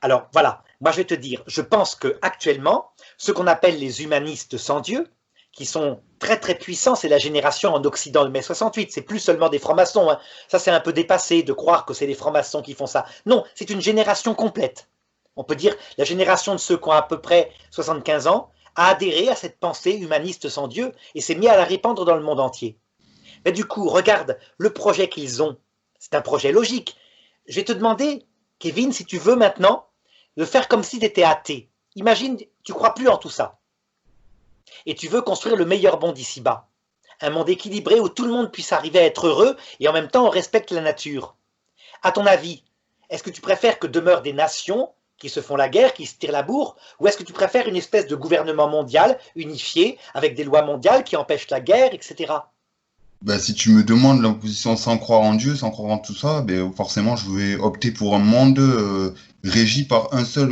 Alors voilà, moi je vais te dire, je pense qu'actuellement, ce qu'on appelle les humanistes sans Dieu, qui sont très très puissants, c'est la génération en Occident de mai 68, c'est plus seulement des francs-maçons, hein. Ça c'est un peu dépassé de croire que c'est les francs-maçons qui font ça. Non, c'est une génération complète. On peut dire la génération de ceux qui ont à peu près 75 ans a adhéré à cette pensée humaniste sans Dieu et s'est mis à la répandre dans le monde entier. Mais du coup, regarde le projet qu'ils ont, c'est un projet logique. Je vais te demander, Kevin, si tu veux maintenant, de faire comme si tu étais athée. Imagine, tu ne crois plus en tout ça. Et tu veux construire le meilleur monde d'ici-bas. Un monde équilibré où tout le monde puisse arriver à être heureux et en même temps on respecte la nature. À ton avis, est-ce que tu préfères que demeurent des nations qui se font la guerre, qui se tirent la bourre, ou est-ce que tu préfères une espèce de gouvernement mondial unifié avec des lois mondiales qui empêchent la guerre, etc. Ben, si tu me demandes l'opposition sans croire en Dieu, sans croire en tout ça, ben, forcément, je vais opter pour un monde régi par un seul,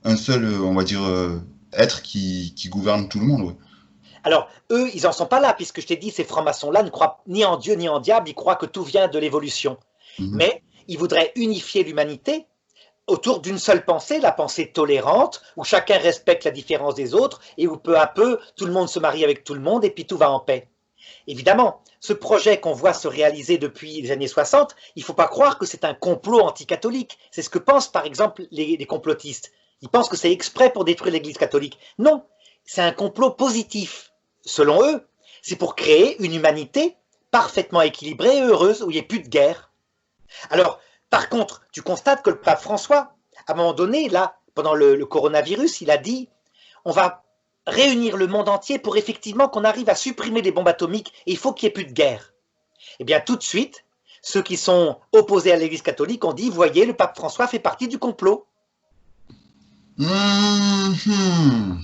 on va dire, être qui gouverne tout le monde. Ouais. Alors, eux, ils n'en sont pas là, puisque je t'ai dit, ces francs-maçons-là ne croient ni en Dieu ni en diable, ils croient que tout vient de l'évolution. Mhm. Mais ils voudraient unifier l'humanité autour d'une seule pensée, la pensée tolérante, où chacun respecte la différence des autres et où peu à peu, tout le monde se marie avec tout le monde et puis tout va en paix. Évidemment, ce projet qu'on voit se réaliser depuis les années 60, il ne faut pas croire que c'est un complot anticatholique. C'est ce que pensent par exemple les complotistes. Ils pensent que c'est exprès pour détruire l'Église catholique. Non, c'est un complot positif. Selon eux, c'est pour créer une humanité parfaitement équilibrée et heureuse où il n'y ait plus de guerre. Alors, par contre, tu constates que le pape François, à un moment donné, là, pendant le coronavirus, il a dit on va réunir le monde entier pour effectivement qu'on arrive à supprimer les bombes atomiques et il faut qu'il n'y ait plus de guerre. Eh bien, tout de suite, ceux qui sont opposés à l'Église catholique ont dit voyez, le pape François fait partie du complot. Mhm.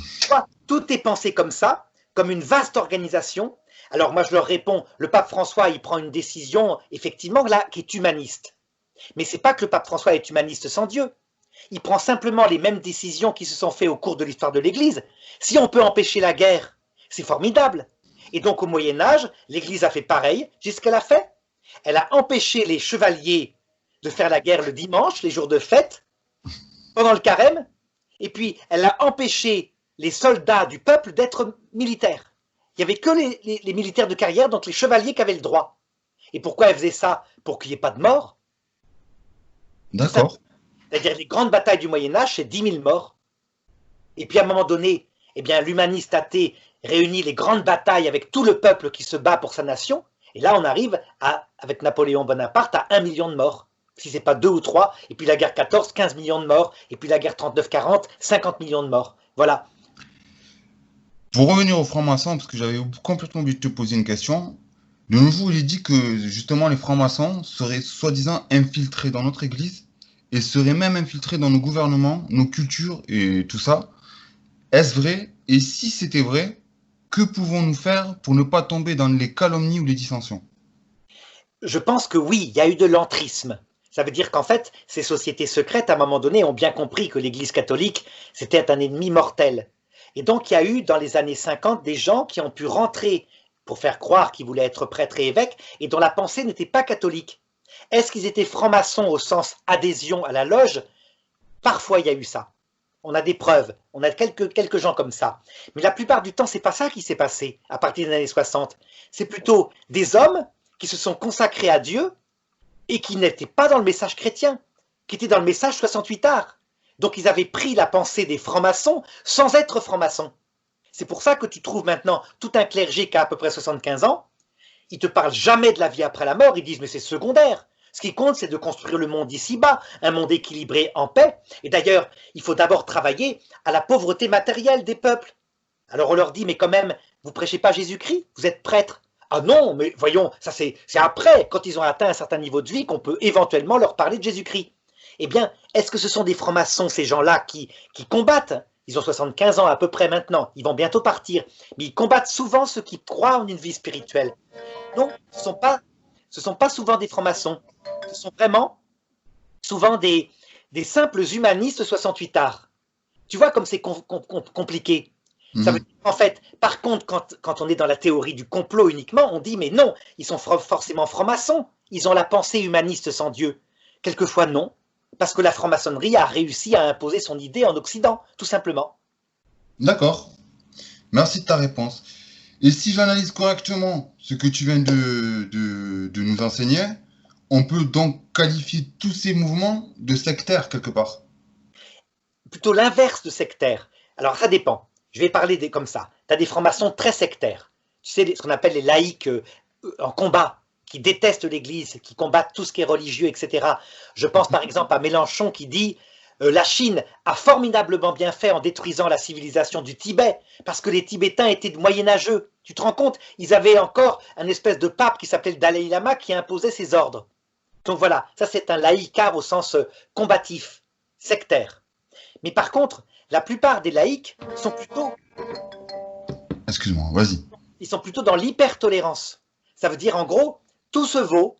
Tout est pensé comme ça, comme une vaste organisation. Alors moi je leur réponds, le pape François il prend une décision effectivement là qui est humaniste. Mais c'est pas que le pape François est humaniste sans Dieu. Il prend simplement les mêmes décisions qui se sont faites au cours de l'histoire de l'Église. Si on peut empêcher la guerre, c'est formidable. Et donc au Moyen-Âge, l'Église a fait pareil. Qu'est-ce qu'elle a fait? Elle a empêché les chevaliers de faire la guerre le dimanche, les jours de fête, pendant le carême. Et puis elle a empêché les soldats du peuple d'être militaires. Il n'y avait que les militaires de carrière, donc les chevaliers qui avaient le droit. Et pourquoi elle faisait ça? Pour qu'il n'y ait pas de morts. D'accord. C'est-à-dire les grandes batailles du Moyen-Âge, c'est 10 000 morts. Et puis à un moment donné, eh bien, l'humaniste athée réunit les grandes batailles avec tout le peuple qui se bat pour sa nation. Et là, on arrive, avec Napoléon Bonaparte, à 1 million de morts. Si ce n'est pas 2 ou 3. Et puis la guerre 14, 15 millions de morts. Et puis la guerre 39-40, 50 millions de morts. Voilà. Pour revenir aux francs-maçons, parce que j'avais complètement oublié de te poser une question, de nouveau, il est dit que justement les francs-maçons seraient soi-disant infiltrés dans notre église et seraient même infiltrés dans nos gouvernements, nos cultures et tout ça. Est-ce vrai? Et si c'était vrai, que pouvons-nous faire pour ne pas tomber dans les calomnies ou les dissensions? Je pense que oui, il y a eu de l'entrisme. Ça veut dire qu'en fait, ces sociétés secrètes, à un moment donné, ont bien compris que l'Église catholique, c'était un ennemi mortel. Et donc, il y a eu, dans les années 50, des gens qui ont pu rentrer pour faire croire qu'ils voulaient être prêtres et évêques et dont la pensée n'était pas catholique. Est-ce qu'ils étaient francs-maçons au sens adhésion à la loge? Parfois, il y a eu ça. On a des preuves, on a quelques gens comme ça. Mais la plupart du temps, c'est pas ça qui s'est passé à partir des années 60. C'est plutôt des hommes qui se sont consacrés à Dieu et qui n'étaient pas dans le message chrétien, qui étaient dans le message 68 arts. Donc ils avaient pris la pensée des francs-maçons sans être francs-maçons. C'est pour ça que tu trouves maintenant tout un clergé qui a à peu près 75 ans, ils te parlent jamais de la vie après la mort, ils disent mais c'est secondaire. Ce qui compte, c'est de construire le monde ici-bas, un monde équilibré en paix. Et d'ailleurs, il faut d'abord travailler à la pauvreté matérielle des peuples. Alors on leur dit, mais quand même, vous prêchez pas Jésus-Christ, vous êtes prêtre. Ah non, mais voyons, ça c'est après, quand ils ont atteint un certain niveau de vie, qu'on peut éventuellement leur parler de Jésus-Christ. Eh bien, est-ce que ce sont des francs-maçons, ces gens-là, qui combattent? Ils ont 75 ans à peu près maintenant, ils vont bientôt partir, mais ils combattent souvent ceux qui croient en une vie spirituelle. Non, ce ne sont pas souvent des francs-maçons, ce sont vraiment souvent des simples humanistes 68 arts. Tu vois comme c'est compliqué. Ça veut dire qu'en fait, par contre, quand on est dans la théorie du complot uniquement, on dit mais non, ils sont forcément francs-maçons, ils ont la pensée humaniste sans Dieu. Quelquefois non, parce que la franc-maçonnerie a réussi à imposer son idée en Occident, tout simplement. D'accord. Merci de ta réponse. Et si j'analyse correctement ce que tu viens de nous enseigner, on peut donc qualifier tous ces mouvements de sectaires quelque part. Plutôt l'inverse de sectaire. Alors ça dépend. Je vais parler comme ça. Tu as des francs-maçons très sectaires. Tu sais, ce qu'on appelle les laïcs en combat, qui détestent l'Église, qui combattent tout ce qui est religieux, etc. Je pense par exemple à Mélenchon qui dit la Chine a formidablement bien fait en détruisant la civilisation du Tibet, parce que les Tibétains étaient moyenâgeux. Tu te rends compte? Ils avaient encore un espèce de pape qui s'appelait le Dalai Lama qui imposait ses ordres. Donc voilà, ça c'est un laïcard au sens combatif, sectaire. Mais par contre, la plupart des laïcs sont plutôt... Excuse-moi, vas-y. Ils sont plutôt dans l'hypertolérance. Ça veut dire en gros, tout se vaut.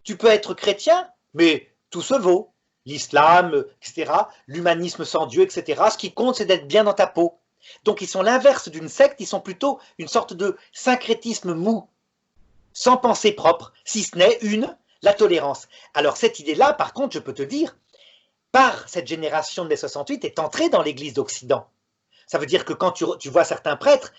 Tu peux être chrétien, mais tout se vaut. L'islam, etc., l'humanisme sans Dieu, etc. Ce qui compte, c'est d'être bien dans ta peau. Donc ils sont l'inverse d'une secte, ils sont plutôt une sorte de syncrétisme mou, sans pensée propre, si ce n'est la tolérance. Alors cette idée-là, par contre, je peux te dire, par cette génération de mai 68, est entrée dans l'Église d'Occident. Ça veut dire que quand tu vois certains prêtres,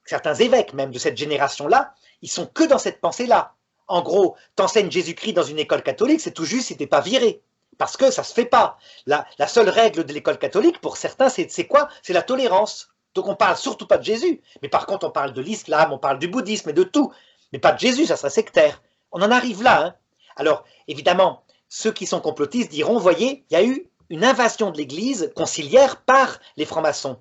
certains évêques même de cette génération-là, ils sont que dans cette pensée-là. En gros, t'enseignes Jésus-Christ dans une école catholique, c'est tout juste si t'es pas viré. Parce que ça se fait pas. La seule règle de l'école catholique, pour certains, c'est quoi? C'est la tolérance. Donc on parle surtout pas de Jésus. Mais par contre, on parle de l'islam, on parle du bouddhisme et de tout. Mais pas de Jésus, ça serait sectaire. On en arrive là. Hein. Alors, évidemment, ceux qui sont complotistes diront, voyez, il y a eu une invasion de l'Église conciliaire par les francs-maçons.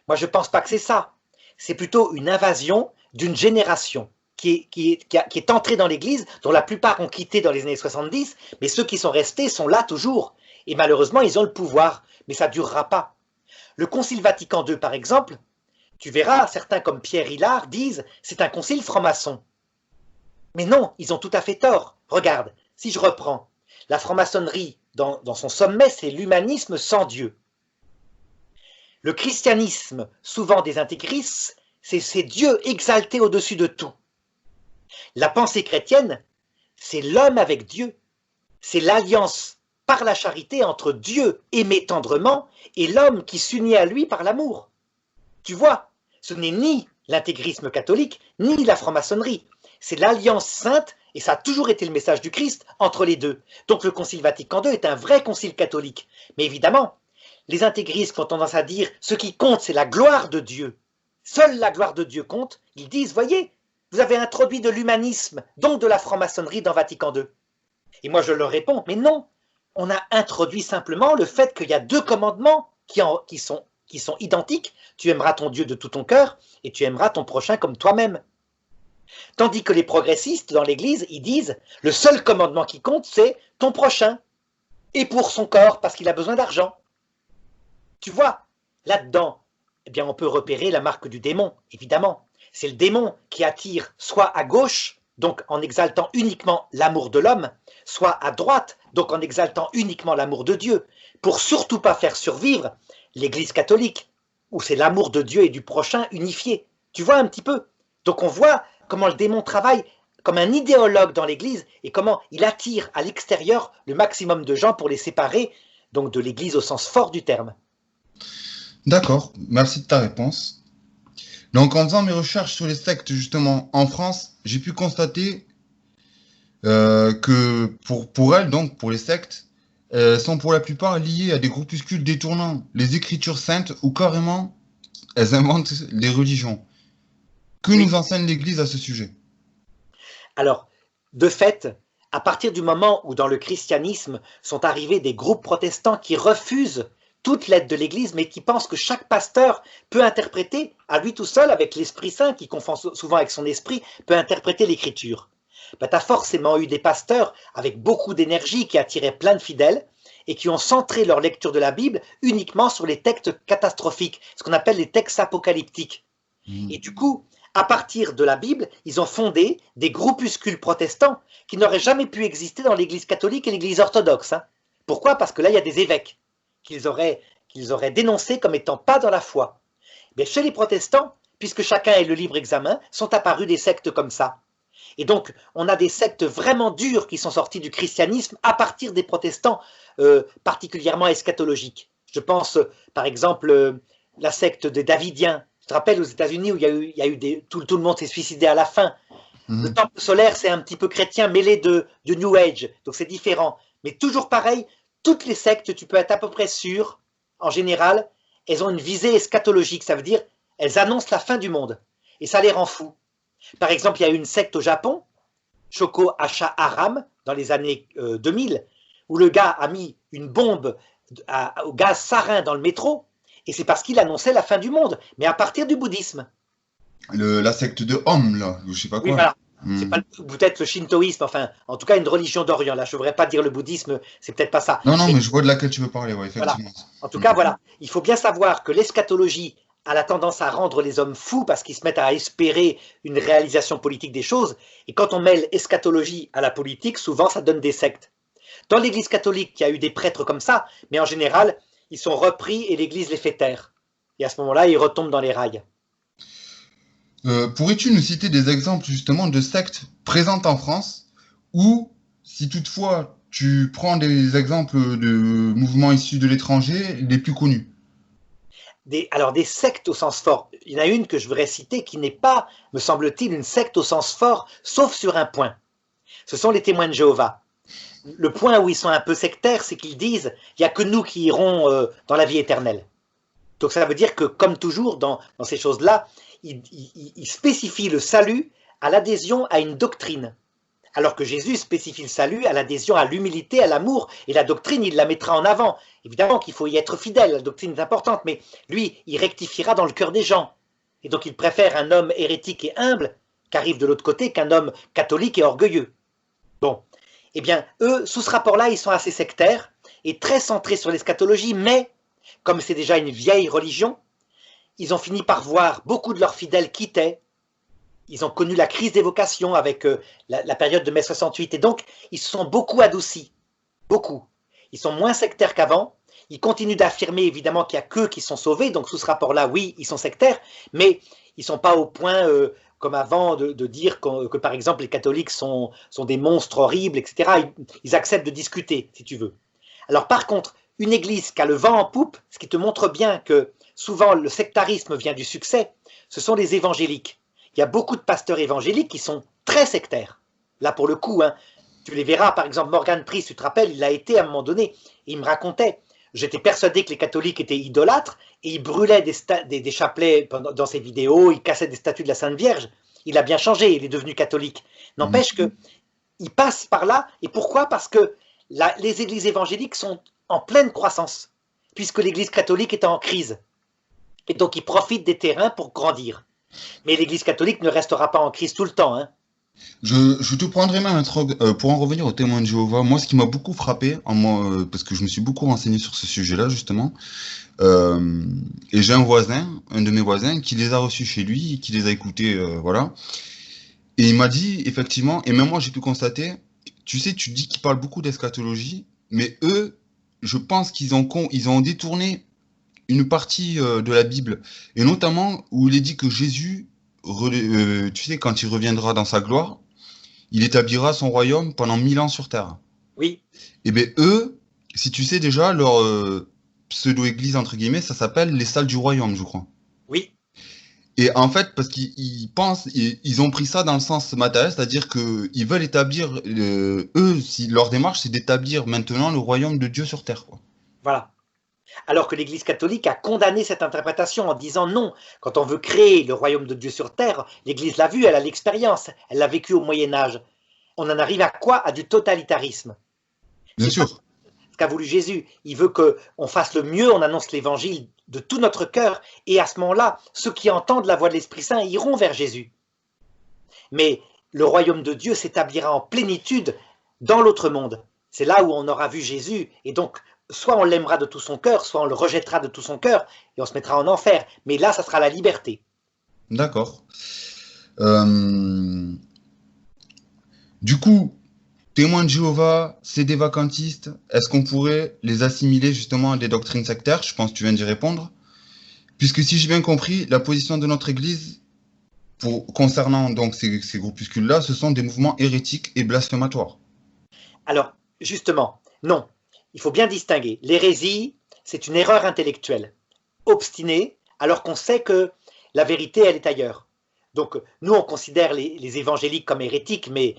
Moi, je ne pense pas que c'est ça. C'est plutôt une invasion d'une génération qui est entrée dans l'Église, dont la plupart ont quitté dans les années 70, mais ceux qui sont restés sont là toujours. Et malheureusement, ils ont le pouvoir, mais ça ne durera pas. Le Concile Vatican II, par exemple, tu verras, certains comme Pierre Hilard disent « c'est un concile franc-maçon ». Mais non, ils ont tout à fait tort. Regarde, si je reprends, la franc-maçonnerie, dans son sommet, c'est l'humanisme sans Dieu. Le christianisme, souvent des intégristes, c'est Dieu exalté au-dessus de tout. La pensée chrétienne, c'est l'homme avec Dieu. C'est l'alliance par la charité entre Dieu aimé tendrement et l'homme qui s'unit à lui par l'amour. Tu vois, ce n'est ni l'intégrisme catholique, ni la franc-maçonnerie. C'est l'alliance sainte, et ça a toujours été le message du Christ, entre les deux. Donc le Concile Vatican II est un vrai concile catholique. Mais évidemment, les intégristes ont tendance à dire ce qui compte, c'est la gloire de Dieu. Seule la gloire de Dieu compte. Ils disent, voyez, vous avez introduit de l'humanisme, donc de la franc-maçonnerie dans Vatican II. Et moi je leur réponds, mais non, on a introduit simplement le fait qu'il y a deux commandements qui sont identiques. Tu aimeras ton Dieu de tout ton cœur et tu aimeras ton prochain comme toi-même. Tandis que les progressistes dans l'Église, ils disent, le seul commandement qui compte, c'est ton prochain. Et pour son corps, parce qu'il a besoin d'argent. Tu vois, là-dedans, eh bien, on peut repérer la marque du démon, évidemment. C'est le démon qui attire soit à gauche, donc en exaltant uniquement l'amour de l'homme, soit à droite, donc en exaltant uniquement l'amour de Dieu, pour surtout pas faire survivre l'Église catholique, où c'est l'amour de Dieu et du prochain unifié. Tu vois un petit peu? Donc on voit comment le démon travaille comme un idéologue dans l'Église et comment il attire à l'extérieur le maximum de gens pour les séparer donc de l'Église au sens fort du terme. D'accord, merci de ta réponse. Donc, en faisant mes recherches sur les sectes, justement, en France, j'ai pu constater que pour elles, donc pour les sectes, sont pour la plupart liées à des groupuscules détournant les écritures saintes ou carrément elles inventent les religions. Que Oui. nous enseigne l'Église à ce sujet? Alors, de fait, à partir du moment où dans le christianisme sont arrivés des groupes protestants qui refusent toute l'aide de l'Église, mais qui pensent que chaque pasteur peut interpréter à lui tout seul, avec l'Esprit Saint, qui confond souvent avec son esprit, peut interpréter l'Écriture. Ben, tu as forcément eu des pasteurs avec beaucoup d'énergie qui attiraient plein de fidèles et qui ont centré leur lecture de la Bible uniquement sur les textes catastrophiques, ce qu'on appelle les textes apocalyptiques. Et du coup, à partir de la Bible, ils ont fondé des groupuscules protestants qui n'auraient jamais pu exister dans l'Église catholique et l'Église orthodoxe. Hein. Pourquoi? Parce que là, il y a des évêques qu'ils auraient dénoncés comme étant pas dans la foi. Mais chez les protestants, puisque chacun ait le libre examen, sont apparus des sectes comme ça. Et donc, on a des sectes vraiment dures qui sont sorties du christianisme à partir des protestants particulièrement eschatologiques. Je pense, par exemple, la secte des Davidiens. Tu te rappelles aux États-Unis où il y a eu tout le monde s'est suicidé à la fin. Le Mhm. temple solaire, c'est un petit peu chrétien mêlé de New Age, donc c'est différent. Mais toujours pareil, toutes les sectes, tu peux être à peu près sûr, en général, elles ont une visée eschatologique, ça veut dire elles annoncent la fin du monde. Et ça les rend fous. Par exemple, il y a eu une secte au Japon, Shoko Asha-Haram, dans les années 2000, où le gars a mis une bombe au gaz sarin dans le métro, et c'est parce qu'il annonçait la fin du monde, mais à partir du bouddhisme. La secte de Homme, là, ou je sais pas Oui, quoi. voilà. C'est Mhm. pas peut-être le shintoïsme, enfin, en tout cas une religion d'Orient. Là, je ne voudrais pas dire le bouddhisme, c'est peut-être pas ça. Non, non, Mais mais je vois de laquelle tu veux parler, ouais, voilà. effectivement. En tout cas, Mhm. voilà. Il faut bien savoir que l'eschatologie a la tendance à rendre les hommes fous parce qu'ils se mettent à espérer une réalisation politique des choses. Et quand on mêle eschatologie à la politique, souvent ça donne des sectes. Dans l'Église catholique, il y a eu des prêtres comme ça, mais en général, ils sont repris et l'Église les fait taire. Et à ce moment-là, ils retombent dans les rails. Pourrais-tu nous citer des exemples justement de sectes présentes en France ou, si toutefois tu prends des exemples de mouvements issus de l'étranger, les plus connus? Alors des sectes au sens fort, il y en a une que je voudrais citer qui n'est pas, me semble-t-il, une secte au sens fort, sauf sur un point. Ce sont les témoins de Jéhovah. Le point où ils sont un peu sectaires, c'est qu'ils disent il n'y a que nous qui irons dans la vie éternelle. Donc ça veut dire que, comme toujours dans ces choses-là, ils spécifient le salut à l'adhésion à une doctrine. Alors que Jésus spécifie le salut à l'adhésion à l'humilité, à l'amour, et la doctrine, il la mettra en avant. Évidemment qu'il faut y être fidèle, la doctrine est importante, mais lui, il rectifiera dans le cœur des gens. Et donc il préfère un homme hérétique et humble qui arrive de l'autre côté qu'un homme catholique et orgueilleux. Bon, eh bien, eux, sous ce rapport-là, ils sont assez sectaires et très centrés sur l'eschatologie, mais comme c'est déjà une vieille religion, ils ont fini par voir beaucoup de leurs fidèles quitter. Ils ont connu la crise des vocations avec la période de mai 68 et donc ils se sont beaucoup adoucis, beaucoup. Ils sont moins sectaires qu'avant. Ils continuent d'affirmer évidemment qu'il n'y a qu'eux qui sont sauvés, donc sous ce rapport-là, oui, ils sont sectaires, mais ils ne sont pas au point, comme avant, de dire que, par exemple les catholiques sont des monstres horribles, etc. Ils acceptent de discuter, si tu veux. Alors par contre, une église qui a le vent en poupe, ce qui te montre bien que souvent le sectarisme vient du succès, ce sont les évangéliques. Il y a beaucoup de pasteurs évangéliques qui sont très sectaires. Là, pour le coup, hein, tu les verras, par exemple, Morgan Priest, tu te rappelles, il l'a été à un moment donné, et il me racontait, j'étais persuadé que les catholiques étaient idolâtres, et il brûlait des chapelets dans ses vidéos, il cassait des statues de la Sainte Vierge. Il a bien changé, il est devenu catholique. N'empêche que il passe par là, et pourquoi? Parce que les églises évangéliques sont en pleine croissance, puisque l'église catholique est en crise. Et donc, ils profitent des terrains pour grandir. Mais l'Église catholique ne restera pas en crise tout le temps. Hein. Je te prendrai même pour en revenir aux témoins de Jéhovah. Moi, ce qui m'a beaucoup frappé, parce que je me suis beaucoup renseigné sur ce sujet-là, justement, euh, et j'ai un de mes voisins, qui les a reçus chez lui, qui les a écoutés, voilà. Et il m'a dit, effectivement, et même moi j'ai pu constater, tu sais, tu dis qu'ils parlent beaucoup d'eschatologie, mais eux, je pense ils ont détourné une partie de la Bible, et notamment où il est dit que Jésus, tu sais, quand il reviendra dans sa gloire, il établira son royaume pendant 1000 ans sur terre. Oui, Et bien eux, si tu sais déjà, pseudo-église, entre guillemets, ça s'appelle les salles du royaume, je crois. Oui, Et en fait, parce qu'ils pensent, ils ont pris ça dans le sens matériel, c'est-à-dire qu'ils veulent établir, eux, si leur démarche, c'est d'établir maintenant le royaume de Dieu sur terre, quoi. voilà. Alors que l'Église catholique a condamné cette interprétation en disant non, quand on veut créer le royaume de Dieu sur terre, l'Église l'a vu, elle a l'expérience, elle l'a vécu au Moyen-Âge. On en arrive à quoi? À du totalitarisme. Bien C'est ça sûr. ce qu'a voulu Jésus. Il veut qu'on fasse le mieux, on annonce l'évangile de tout notre cœur, et à ce moment-là, ceux qui entendent la voix de l'Esprit Saint iront vers Jésus. Mais le royaume de Dieu s'établira en plénitude dans l'autre monde. C'est là où on aura vu Jésus, et donc soit on l'aimera de tout son cœur, soit on le rejettera de tout son cœur, et on se mettra en enfer. Mais là, ça sera la liberté. D'accord. Euh, Du coup, témoins de Jéhovah, c'est des vacantistes. Est-ce qu'on pourrait les assimiler justement à des doctrines sectaires? Je pense que tu viens d'y répondre. Puisque si j'ai bien compris, la position de notre Église concernant donc ces groupuscules-là, ce sont des mouvements hérétiques et blasphématoires. Alors, justement, non. Il faut bien distinguer. L'hérésie, c'est une erreur intellectuelle, obstinée, alors qu'on sait que la vérité, elle est ailleurs. Donc, nous, on considère les évangéliques comme hérétiques, mais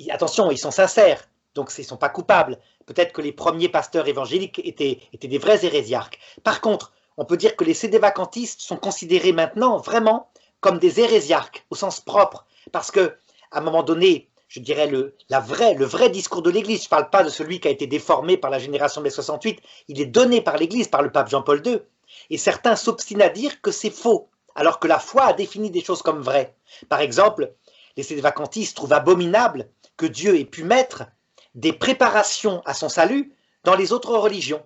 attention, ils sont sincères, donc ils ne sont pas coupables. Peut-être que les premiers pasteurs évangéliques étaient des vrais hérésiarques. Par contre, on peut dire que les sédévacantistes sont considérés maintenant vraiment comme des hérésiarques, au sens propre, parce que à un moment donné, je dirais le vrai discours de l'Église, je ne parle pas de celui qui a été déformé par la génération des 68, il est donné par l'Église, par le pape Jean-Paul II, et certains s'obstinent à dire que c'est faux, alors que la foi a défini des choses comme vraies. Par exemple, les sédévacantistes trouvent abominable que Dieu ait pu mettre des préparations à son salut dans les autres religions.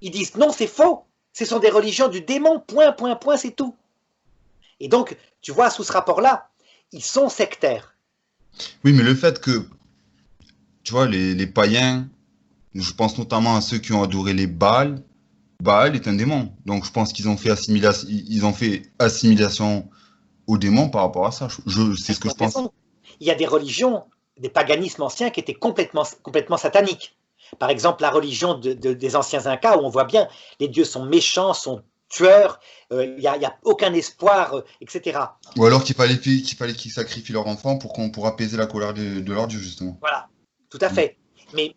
Ils disent non, c'est faux, ce sont des religions du démon, point, point, point, c'est tout. Et donc, tu vois, sous ce rapport-là, ils sont sectaires. Oui, mais le fait que, tu vois, les païens, je pense notamment à ceux qui ont adoré les Baals, Baal est un démon. Donc je pense qu'ils ont fait ils ont fait assimilation au démon par rapport à ça. C'est ce que je pense. Il y a des religions, des paganismes anciens qui étaient complètement sataniques. Par exemple, la religion des anciens Incas, où on voit bien les dieux sont méchants, sont tueurs, il n'y a aucun espoir, etc. Ou alors qu'il fallait qu'ils sacrifient leur enfant pour apaiser la colère de leur Dieu, justement. Voilà, tout à fait. Mais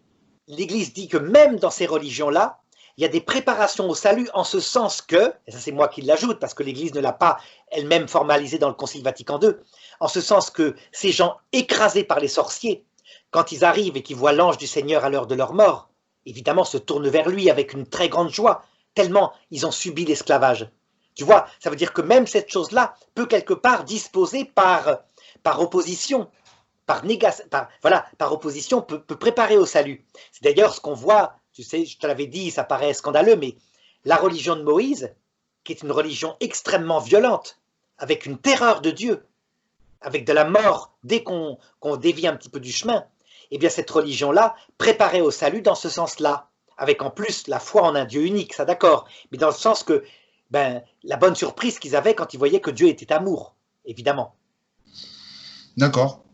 l'Église dit que même dans ces religions-là, il y a des préparations au salut en ce sens que, et ça c'est moi qui l'ajoute parce que l'Église ne l'a pas elle-même formalisé dans le Concile Vatican II, en ce sens que ces gens écrasés par les sorciers, quand ils arrivent et qu'ils voient l'ange du Seigneur à l'heure de leur mort, évidemment se tournent vers lui avec une très grande joie, tellement ils ont subi l'esclavage. Tu vois, ça veut dire que même cette chose-là peut quelque part disposer par opposition, par opposition peut préparer au salut. C'est d'ailleurs ce qu'on voit, tu sais, je te l'avais dit, ça paraît scandaleux, mais la religion de Moïse, qui est une religion extrêmement violente, avec une terreur de Dieu, avec de la mort dès qu'on dévie un petit peu du chemin, eh bien cette religion-là préparait au salut dans ce sens-là, avec en plus la foi en un Dieu unique, ça d'accord, mais dans le sens que la bonne surprise qu'ils avaient quand ils voyaient que Dieu était amour, évidemment. D'accord.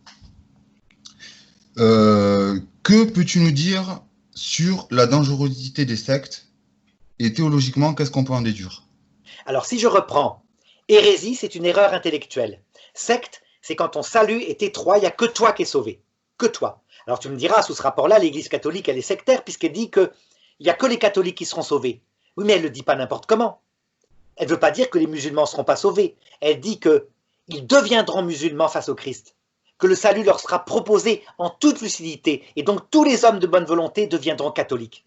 Que peux-tu nous dire sur la dangerosité des sectes et théologiquement, qu'est-ce qu'on peut en déduire? Alors si je reprends, hérésie, c'est une erreur intellectuelle. Secte, c'est quand ton salut est étroit, il n'y a que toi qui es sauvé. Que toi. Alors tu me diras, sous ce rapport-là, l'Église catholique, elle est sectaire puisqu'elle dit qu'il n'y a que les catholiques qui seront sauvés. Oui, mais elle ne le dit pas n'importe comment. Elle ne veut pas dire que les musulmans ne seront pas sauvés. Elle dit qu'ils deviendront musulmans face au Christ. Que le salut leur sera proposé en toute lucidité. Et donc tous les hommes de bonne volonté deviendront catholiques.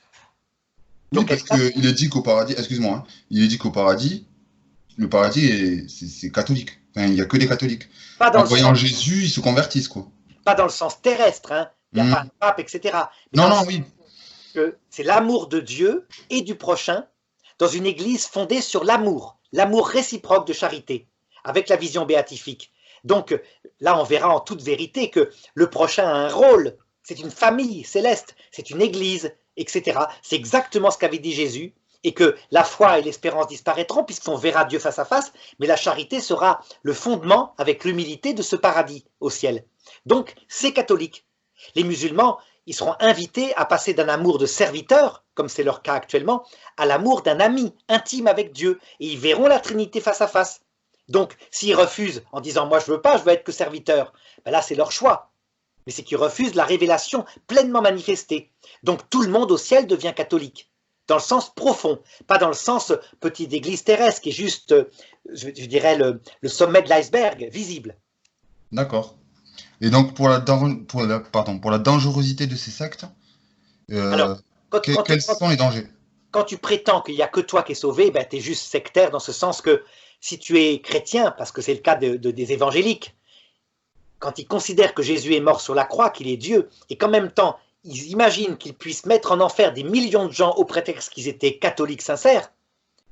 Oui, Donc, parce qu'il est dit qu'au paradis, excuse-moi, hein, il est dit qu'au paradis, le paradis, c'est catholique. Enfin, il n'y a que des catholiques. En voyant Jésus, ils se convertissent, quoi. Pas dans le sens terrestre, hein. Il n'y a pas un pape, etc. Mais non, oui. C'est l'amour de Dieu et du prochain dans une église fondée sur l'amour réciproque de charité, avec la vision béatifique. Donc là, on verra en toute vérité que le prochain a un rôle, c'est une famille céleste, c'est une église, etc. C'est exactement ce qu'avait dit Jésus, et que la foi et l'espérance disparaîtront puisqu'on verra Dieu face à face, mais la charité sera le fondement avec l'humilité de ce paradis au ciel. Donc c'est catholique. Les musulmans, ils seront invités à passer d'un amour de serviteur, comme c'est leur cas actuellement, à l'amour d'un ami intime avec Dieu. Et ils verront la Trinité face à face. Donc, s'ils refusent en disant « moi je veux pas, je veux être que serviteur », ben là c'est leur choix. Mais c'est qu'ils refusent la révélation pleinement manifestée. Donc tout le monde au ciel devient catholique, dans le sens profond, pas dans le sens petite église terrestre, qui est juste, je dirais, le sommet de l'iceberg, visible. D'accord. Et donc, pour la dangerosité de ces sectes, Alors, euh, quand, quand- quels quand- sont les dangers? quand tu prétends qu'il n'y a que toi qui es sauvé, ben, tu es juste sectaire dans ce sens que si tu es chrétien, parce que c'est le cas des évangéliques, quand ils considèrent que Jésus est mort sur la croix, qu'il est Dieu, et qu'en même temps, ils imaginent qu'ils puissent mettre en enfer des millions de gens au prétexte qu'ils étaient catholiques sincères,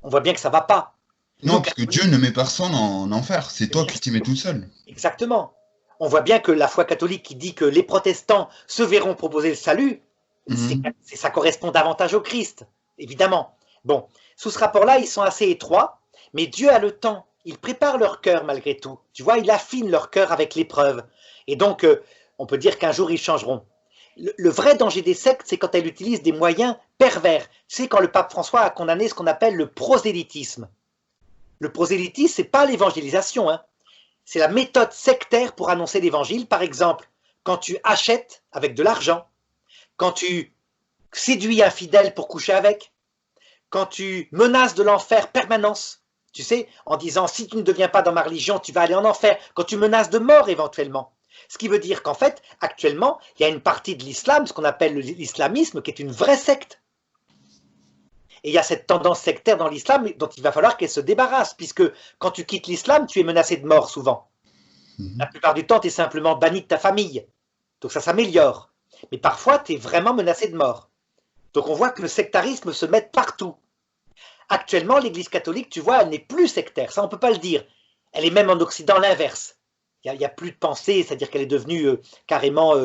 on voit bien que ça ne va pas. Non, Nous, parce que catholiques, Dieu ne met personne en enfer. C'est toi bien qui t'y mets sûr, tout seul. exactement. On voit bien que la foi catholique qui dit que les protestants se verront proposer le salut, Mhm. ça correspond davantage au Christ, évidemment. Bon, sous ce rapport-là, ils sont assez étroits, mais Dieu a le temps. Il prépare leur cœur malgré tout. Tu vois, il affine leur cœur avec l'épreuve. Et donc, on peut dire qu'un jour, ils changeront. Le vrai danger des sectes, c'est quand elles utilisent des moyens pervers. Tu sais, quand le pape François a condamné ce qu'on appelle le prosélytisme. Le prosélytisme, c'est pas l'évangélisation, hein. C'est la méthode sectaire pour annoncer l'évangile. Par exemple, quand tu achètes avec de l'argent, quand tu séduis un fidèle pour coucher avec, quand tu menaces de l'enfer permanence, tu sais, en disant si tu ne deviens pas dans ma religion, tu vas aller en enfer, quand tu menaces de mort éventuellement. Ce qui veut dire qu'en fait, actuellement, il y a une partie de l'islam, ce qu'on appelle l'islamisme, qui est une vraie secte. Et il y a cette tendance sectaire dans l'islam dont il va falloir qu'elle se débarrasse, puisque quand tu quittes l'islam, tu es menacé de mort souvent. La Mhm. plupart du temps, tu es simplement banni de ta famille. Donc ça s'améliore. Mais parfois, tu es vraiment menacé de mort. Donc on voit que le sectarisme se met partout. Actuellement, l'Église catholique, tu vois, elle n'est plus sectaire, ça on ne peut pas le dire. Elle est même en Occident l'inverse. Il n'y a plus de pensée, c'est-à-dire qu'elle est devenue carrément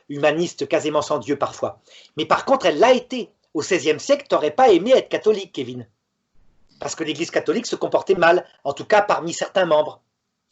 humaniste, quasiment sans Dieu parfois. Mais par contre, elle l'a été. Au XVIe siècle, tu n'aurais pas aimé être catholique, Kevin. Parce que l'Église catholique se comportait mal, en tout cas parmi certains membres.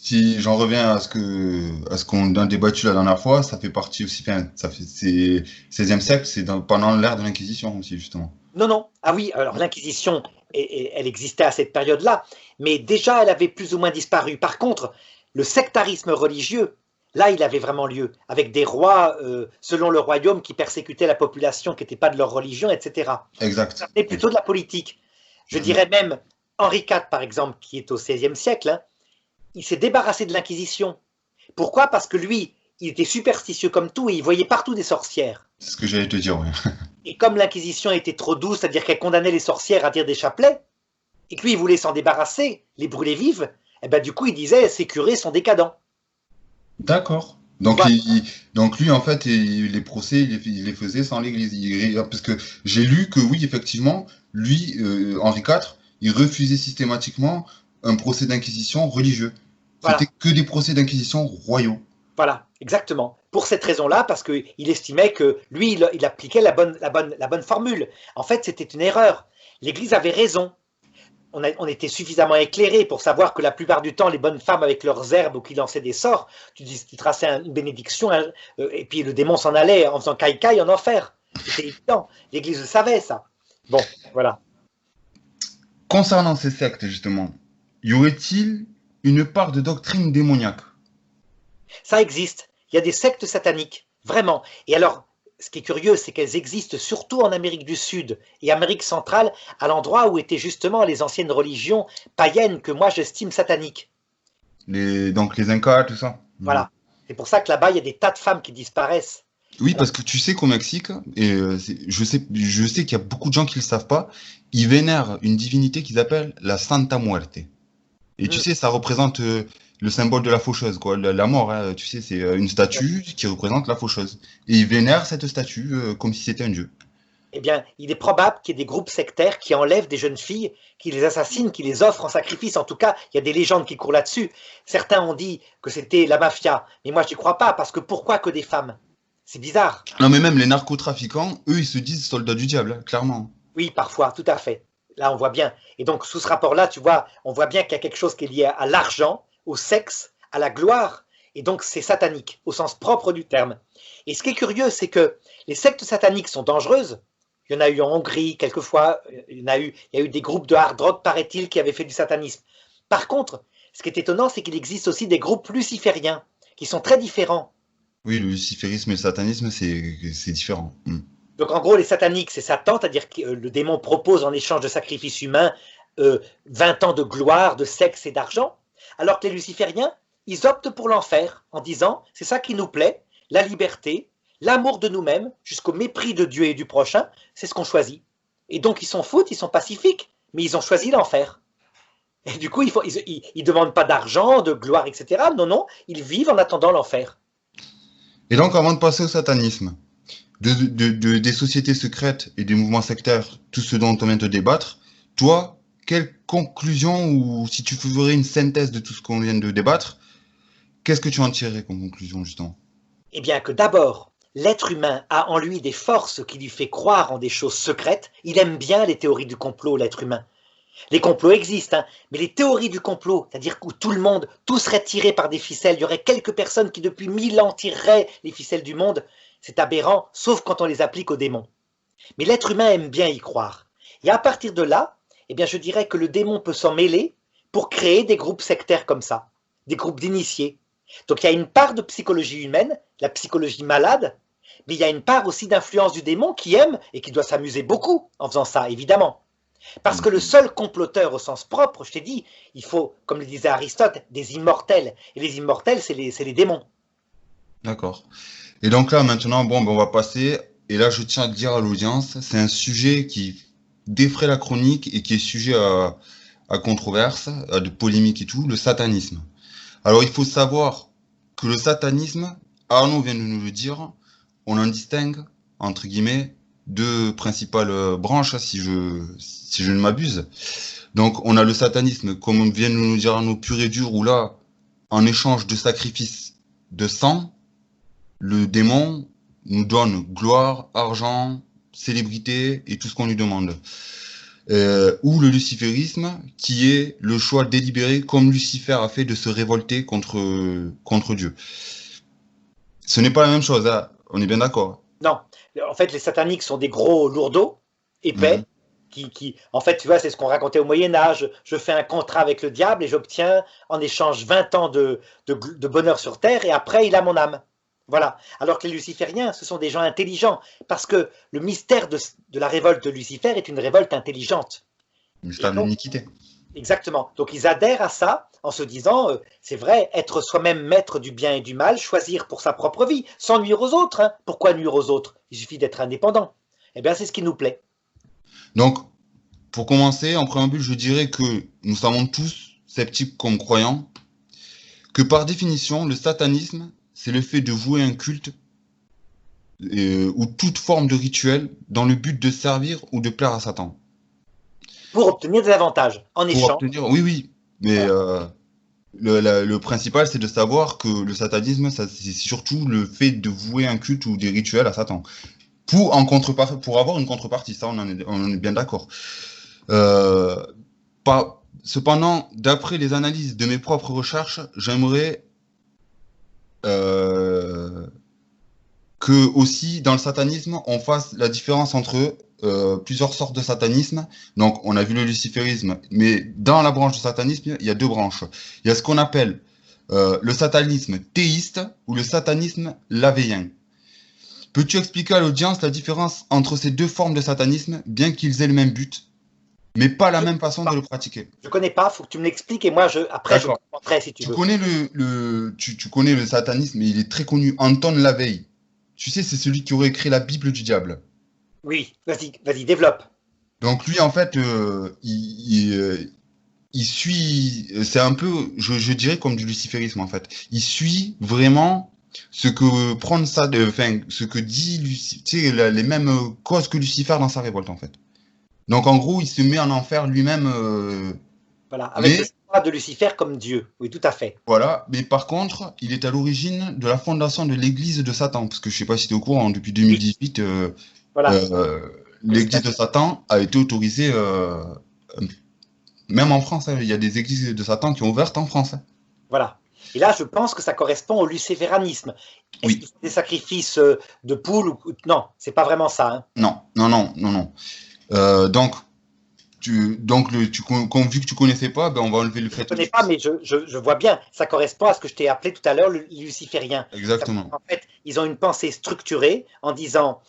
Si j'en reviens à ce qu'on a débattu la dernière fois, ça fait partie aussi, enfin, c'est 16e siècle, pendant l'ère de l'Inquisition aussi, justement. Non, non. Ah oui, alors l'Inquisition, elle existait à cette période-là, mais déjà elle avait plus ou moins disparu. Par contre, le sectarisme religieux, là, il avait vraiment lieu, avec des rois, selon le royaume, qui persécutaient la population qui n'était pas de leur religion, etc. Exact. C'était plutôt de la politique. Je Mhm. dirais même, Henri IV, par exemple, qui est au XVIe siècle, hein, il s'est débarrassé de l'Inquisition. Pourquoi? Parce que lui, il était superstitieux comme tout et il voyait partout des sorcières. C'est ce que j'allais te dire, ouais. Et comme l'Inquisition était trop douce, c'est-à-dire qu'elle condamnait les sorcières à dire des chapelets, et que lui, il voulait s'en débarrasser, les brûler vives, et ben du coup, il disait ces curés sont décadents. D'accord. Tu vois, Donc lui, en fait, les procès, il les faisait sans l'Église. Parce que j'ai lu que oui, effectivement, lui, Henri IV, il refusait systématiquement un procès d'inquisition religieux. C'était voilà, que des procès d'inquisition royaux. voilà, exactement. Pour cette raison-là, parce qu'il estimait que lui, il appliquait la bonne formule. En fait, c'était une erreur. L'Église avait raison. On était suffisamment éclairé pour savoir que la plupart du temps, les bonnes femmes avec leurs herbes ou qui lançaient des sorts, tu traçais une bénédiction, hein, et puis le démon s'en allait en faisant caille-caille en enfer. C'était évident. L'Église le savait, ça. Bon, voilà. Concernant ces sectes, justement, y aurait-il une part de doctrine démoniaque? Ça existe. Il y a des sectes sataniques, vraiment. Et alors, ce qui est curieux, c'est qu'elles existent surtout en Amérique du Sud et Amérique centrale, à l'endroit où étaient justement les anciennes religions païennes que moi j'estime sataniques. Donc les Incas, tout ça. Mhm. Voilà. C'est pour ça que là-bas, il y a des tas de femmes qui disparaissent. Oui, Alors, parce que tu sais qu'au Mexique, et je sais qu'il y a beaucoup de gens qui le savent pas, ils vénèrent une divinité qu'ils appellent la Santa Muerte. Et tu hmm, sais, ça représente le symbole de la faucheuse, quoi, la mort. Hein, tu sais, c'est une statue qui représente la faucheuse. Et ils vénèrent cette statue comme si c'était un dieu. eh bien, il est probable qu'il y ait des groupes sectaires qui enlèvent des jeunes filles, qui les assassinent, qui les offrent en sacrifice. En tout cas, il y a des légendes qui courent là-dessus. Certains ont dit que c'était la mafia, mais moi je n'y crois pas, parce que pourquoi que des femmes? C'est bizarre. Non, mais même les narcotrafiquants, eux, ils se disent soldats du diable, hein, clairement. Oui, parfois, tout à fait. Là, on voit bien. Et donc, sous ce rapport-là, tu vois, on voit bien qu'il y a quelque chose qui est lié à l'argent, au sexe, à la gloire. Et donc, c'est satanique, au sens propre du terme. Et ce qui est curieux, c'est que les sectes sataniques sont dangereuses. Il y en a eu en Hongrie, quelquefois. Il y a eu des groupes de hard rock, paraît-il, qui avaient fait du satanisme. Par contre, ce qui est étonnant, c'est qu'il existe aussi des groupes lucifériens, qui sont très différents. Oui, le luciférisme et le satanisme, c'est différent. Donc en gros, les sataniques, c'est Satan, c'est-à-dire que le démon propose en échange de sacrifices humains 20 ans de gloire, de sexe et d'argent, alors que les lucifériens, ils optent pour l'enfer en disant, c'est ça qui nous plaît, la liberté, l'amour de nous-mêmes, jusqu'au mépris de Dieu et du prochain, c'est ce qu'on choisit. Et donc ils s'en foutent, ils sont pacifiques, mais ils ont choisi l'enfer. Et du coup, ils demandent pas d'argent, de gloire, etc. Non, non, ils vivent en attendant l'enfer. Et donc, avant de passer au satanisme, des sociétés secrètes et des mouvements sectaires, tout ce dont on vient de débattre, toi, quelle conclusion, ou si tu ferais une synthèse de tout ce qu'on vient de débattre, qu'est-ce que tu en tirerais comme conclusion, justement? Eh bien que d'abord, l'être humain a en lui des forces qui lui fait croire en des choses secrètes. Il aime bien les théories du complot, l'être humain. Les complots existent, hein, mais les théories du complot, c'est-à-dire où tout serait tiré par des ficelles, il y aurait quelques personnes qui depuis 1000 ans tireraient les ficelles du monde, c'est aberrant, sauf quand on les applique aux démons. Mais l'être humain aime bien y croire. Et à partir de là, eh bien, je dirais que le démon peut s'en mêler pour créer des groupes sectaires comme ça, des groupes d'initiés. Donc il y a une part de psychologie humaine, la psychologie malade, mais il y a une part aussi d'influence du démon qui aime et qui doit s'amuser beaucoup en faisant ça, évidemment. Parce que le seul comploteur au sens propre, je t'ai dit, il faut, comme le disait Aristote, des immortels. Et les immortels, c'est les démons. D'accord. Et donc là, maintenant, bon, ben, on va passer, et là, je tiens à le dire à l'audience, c'est un sujet qui défraie la chronique et qui est sujet à controverse, à de polémiques et tout, le satanisme. Alors, il faut savoir que le satanisme, Arnaud vient de nous le dire, on en distingue, entre guillemets, deux principales branches, si je ne m'abuse. Donc, on a le satanisme, comme vient de nous dire Arnaud, pur et dur, où là, en échange de sacrifices de sang, le démon nous donne gloire, argent, célébrité et tout ce qu'on lui demande. Ou le luciférisme, qui est le choix délibéré, comme Lucifer a fait, de se révolter contre Dieu. Ce n'est pas la même chose, hein. On est bien d'accord. Non, en fait, les sataniques sont des gros lourdeaux, épais, en fait, tu vois, c'est ce qu'on racontait au Moyen-Âge. Je fais un contrat avec le diable et j'obtiens en échange 20 ans de bonheur sur terre et après, il a mon âme. Voilà. Alors que les lucifériens, ce sont des gens intelligents, parce que le mystère de la révolte de Lucifer est une révolte intelligente. Le mystère de l'iniquité. Exactement. Donc ils adhèrent à ça en se disant, c'est vrai, être soi-même maître du bien et du mal, choisir pour sa propre vie, sans nuire aux autres. Hein. Pourquoi nuire aux autres? Il suffit d'être indépendant. Eh bien, c'est ce qui nous plaît. Donc, pour commencer, en préambule, je dirais que nous sommes tous sceptiques comme croyants, que par définition, le satanisme, c'est le fait de vouer un culte ou toute forme de rituel dans le but de servir ou de plaire à Satan. Pour obtenir des avantages, en échange. Oui, oui, mais le principal, c'est de savoir que le satanisme, c'est surtout le fait de vouer un culte ou des rituels à Satan. Pour avoir une contrepartie, ça, on en est bien d'accord. Cependant, d'après les analyses de mes propres recherches, j'aimerais que aussi dans le satanisme, on fasse la différence entre plusieurs sortes de satanisme. Donc, on a vu le luciférisme, mais dans la branche du satanisme, il y a deux branches. Il y a ce qu'on appelle le satanisme théiste ou le satanisme lavéien. Peux-tu expliquer à l'audience la différence entre ces deux formes de satanisme, bien qu'ils aient le même but, mais pas la même façon de le pratiquer? Je connais pas, faut que tu me l'expliques et moi, après, je comprendrai si tu veux. Tu connais le satanisme, il est très connu, Anton LaVey. Tu sais, c'est celui qui aurait écrit la Bible du diable. Oui, vas-y, développe. Donc lui, en fait, il suit, c'est un peu, je dirais comme du luciférisme, en fait. Il suit vraiment ce que ce que dit tu sais, les mêmes causes que Lucifer dans sa révolte, en fait. Donc en gros, il se met en enfer lui-même. Voilà, avec le choix de Lucifer comme Dieu. Oui, tout à fait. Voilà, mais par contre, il est à l'origine de la fondation de l'église de Satan, parce que je sais pas si tu es au courant, depuis 2018, voilà. L'église de Satan a été autorisée, même en France. Hein, il y a des églises de Satan qui ont ouvertes en France. Hein. Voilà. Et là, je pense que ça correspond au luciféranisme. Est-ce Oui. qu'il faut des sacrifices de poules Non, c'est pas vraiment ça. Hein. Non, non, non, non, non. Donc, vu que tu connaissais pas, ben on va enlever le Je ne fait. connais pas, mais je vois bien. Ça correspond à ce que je t'ai appelé tout à l'heure le luciférien. Exactement. En fait, ils ont une pensée structurée en disant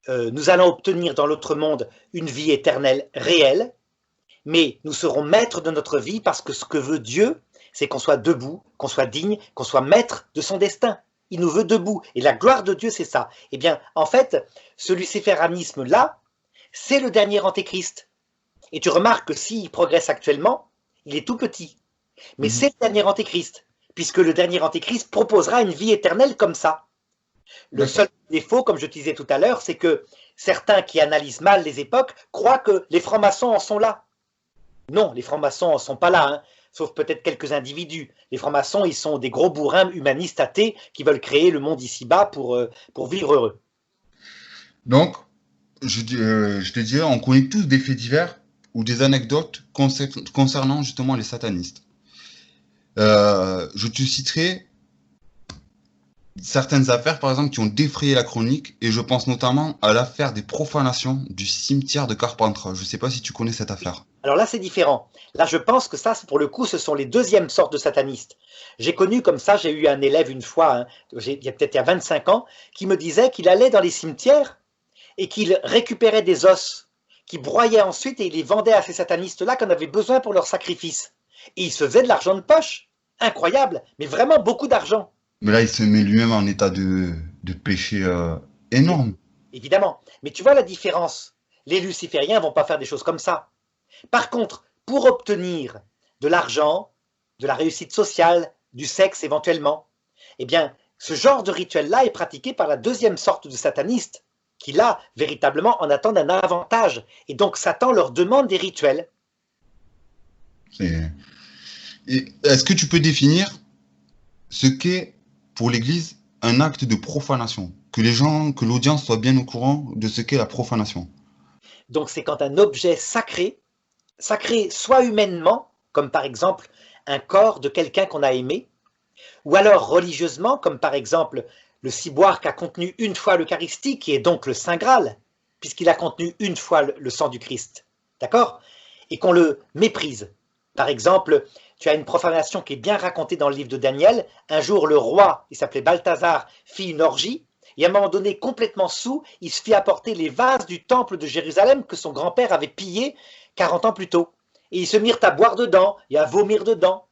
nous allons obtenir dans l'autre monde une vie éternelle réelle, mais nous serons maîtres de notre vie parce que ce que veut Dieu, c'est qu'on soit debout, qu'on soit digne, qu'on soit maître de son destin. Il nous veut debout. Et la gloire de Dieu, c'est ça. Eh bien, en fait, ce luciféranisme-là, c'est le dernier antéchrist. Et tu remarques que s'il progresse actuellement, il est tout petit. Mais c'est le dernier antéchrist, puisque le dernier antéchrist proposera une vie éternelle comme ça. Le seul défaut, comme je te disais tout à l'heure, c'est que certains qui analysent mal les époques croient que les francs-maçons en sont là. Non, les francs-maçons en sont pas là, hein, sauf peut-être quelques individus. Les francs-maçons, ils sont des gros bourrins humanistes athées qui veulent créer le monde ici-bas pour vivre heureux. Donc, je te dirais, on connaît tous des faits divers ou des anecdotes concernant justement les satanistes. Je te citerai certaines affaires, par exemple, qui ont défrayé la chronique, et je pense notamment à l'affaire des profanations du cimetière de Carpentras. Je ne sais pas si tu connais cette affaire. Alors là, c'est différent. Là, je pense que ça, pour le coup, ce sont les deuxièmes sortes de satanistes. J'ai connu comme ça, j'ai eu un élève une fois, hein, il y a peut-être 25 ans, qui me disait qu'il allait dans les cimetières et qu'il récupérait des os, qu'il broyait ensuite et il les vendait à ces satanistes-là qui en avaient besoin pour leur sacrifice. Et il se faisait de l'argent de poche. Incroyable, mais vraiment beaucoup d'argent. Mais là, il se met lui-même en état de péché énorme. Évidemment. Mais tu vois la différence. Les lucifériens ne vont pas faire des choses comme ça. Par contre, pour obtenir de l'argent, de la réussite sociale, du sexe éventuellement, eh bien, ce genre de rituel-là est pratiqué par la deuxième sorte de satanistes, qui là, véritablement, en attendent un avantage. Et donc, Satan leur demande des rituels. Est-ce que tu peux définir ce qu'est pour l'Église un acte de profanation? Que l'audience soit bien au courant de ce qu'est la profanation. Donc, c'est quand un objet sacré soit humainement, comme par exemple un corps de quelqu'un qu'on a aimé, ou alors religieusement, comme par exemple le ciboire qui a contenu une fois l'Eucharistie, qui est donc le Saint Graal, puisqu'il a contenu une fois le sang du Christ, d'accord? Et qu'on le méprise. Par exemple, tu as une profanation qui est bien racontée dans le livre de Daniel. Un jour, le roi, il s'appelait Balthazar, fit une orgie, et à un moment donné, complètement saoul, il se fit apporter les vases du temple de Jérusalem que son grand-père avait pillés 40 ans plus tôt. Et ils se mirent à boire dedans et à vomir dedans.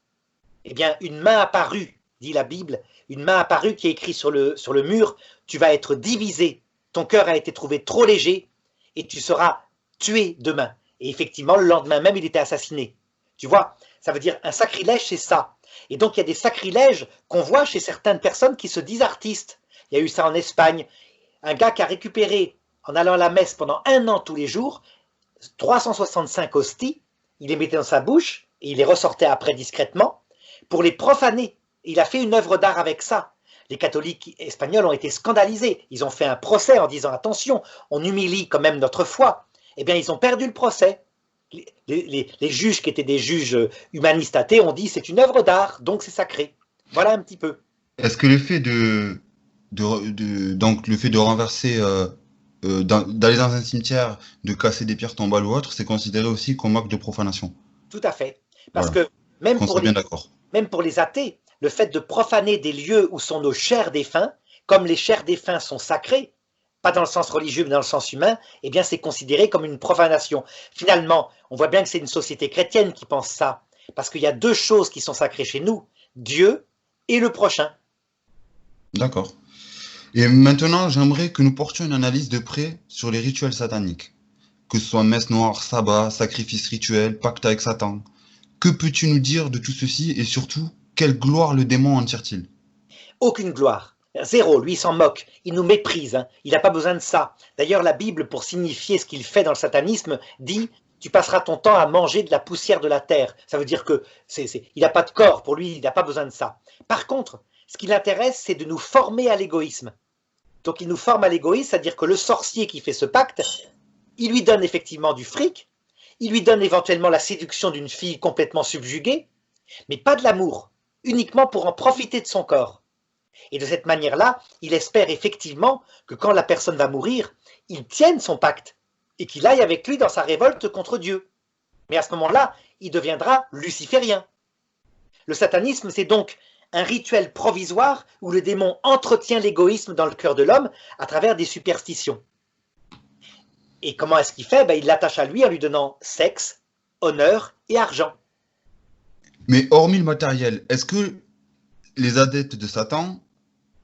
Eh bien, une main apparut, dit la Bible, une main apparue qui est écrite sur le mur, tu vas être divisé, ton cœur a été trouvé trop léger et tu seras tué demain. Et effectivement, le lendemain même, il était assassiné. Tu vois, ça veut dire un sacrilège, c'est ça. Et donc, il y a des sacrilèges qu'on voit chez certaines personnes qui se disent artistes. Il y a eu ça en Espagne. Un gars qui a récupéré, en allant à la messe pendant 1 an tous les jours, 365 hosties, il les mettait dans sa bouche et il les ressortait après discrètement pour les profaner. Il a fait une œuvre d'art avec ça. Les catholiques espagnols ont été scandalisés. Ils ont fait un procès en disant attention, on humilie quand même notre foi. Eh bien, ils ont perdu le procès. Les juges qui étaient des juges humanistes athées ont dit c'est une œuvre d'art, donc c'est sacré. Voilà un petit peu. Est-ce que le fait donc le fait de renverser, d'aller dans un cimetière, de casser des pierres tombales ou autre, c'est considéré aussi comme acte de profanation? Tout à fait. Parce Voilà, que même qu'on soit bien d'accord. même pour les athées, le fait de profaner des lieux où sont nos chers défunts, comme les chers défunts sont sacrés, pas dans le sens religieux mais dans le sens humain, eh bien c'est considéré comme une profanation. Finalement, on voit bien que c'est une société chrétienne qui pense ça, parce qu'il y a 2 choses qui sont sacrées chez nous, Dieu et le prochain. D'accord. Et maintenant, j'aimerais que nous portions une analyse de près sur les rituels sataniques, que ce soit messe noire, sabbat, sacrifice rituel, pacte avec Satan. Que peux-tu nous dire de tout ceci et surtout, quelle gloire le démon en tire-t-il? Aucune gloire. Zéro, lui il s'en moque, il nous méprise, hein. Il n'a pas besoin de ça. D'ailleurs, la Bible, pour signifier ce qu'il fait dans le satanisme, dit « Tu passeras ton temps à manger de la poussière de la terre ». Ça veut dire que il n'a pas de corps, pour lui, il n'a pas besoin de ça. Par contre, ce qui l'intéresse, c'est de nous former à l'égoïsme. Donc il nous forme à l'égoïsme, c'est-à-dire que le sorcier qui fait ce pacte, il lui donne effectivement du fric, il lui donne éventuellement la séduction d'une fille complètement subjuguée, mais pas de l'amour. uniquement pour en profiter de son corps. Et de cette manière-là, il espère effectivement que quand la personne va mourir, il tienne son pacte et qu'il aille avec lui dans sa révolte contre Dieu. Mais à ce moment-là, il deviendra luciférien. Le satanisme, c'est donc un rituel provisoire où le démon entretient l'égoïsme dans le cœur de l'homme à travers des superstitions. Et comment est-ce qu'il fait? Il l'attache à lui en lui donnant sexe, honneur et argent. Mais hormis le matériel, est-ce que les adeptes de Satan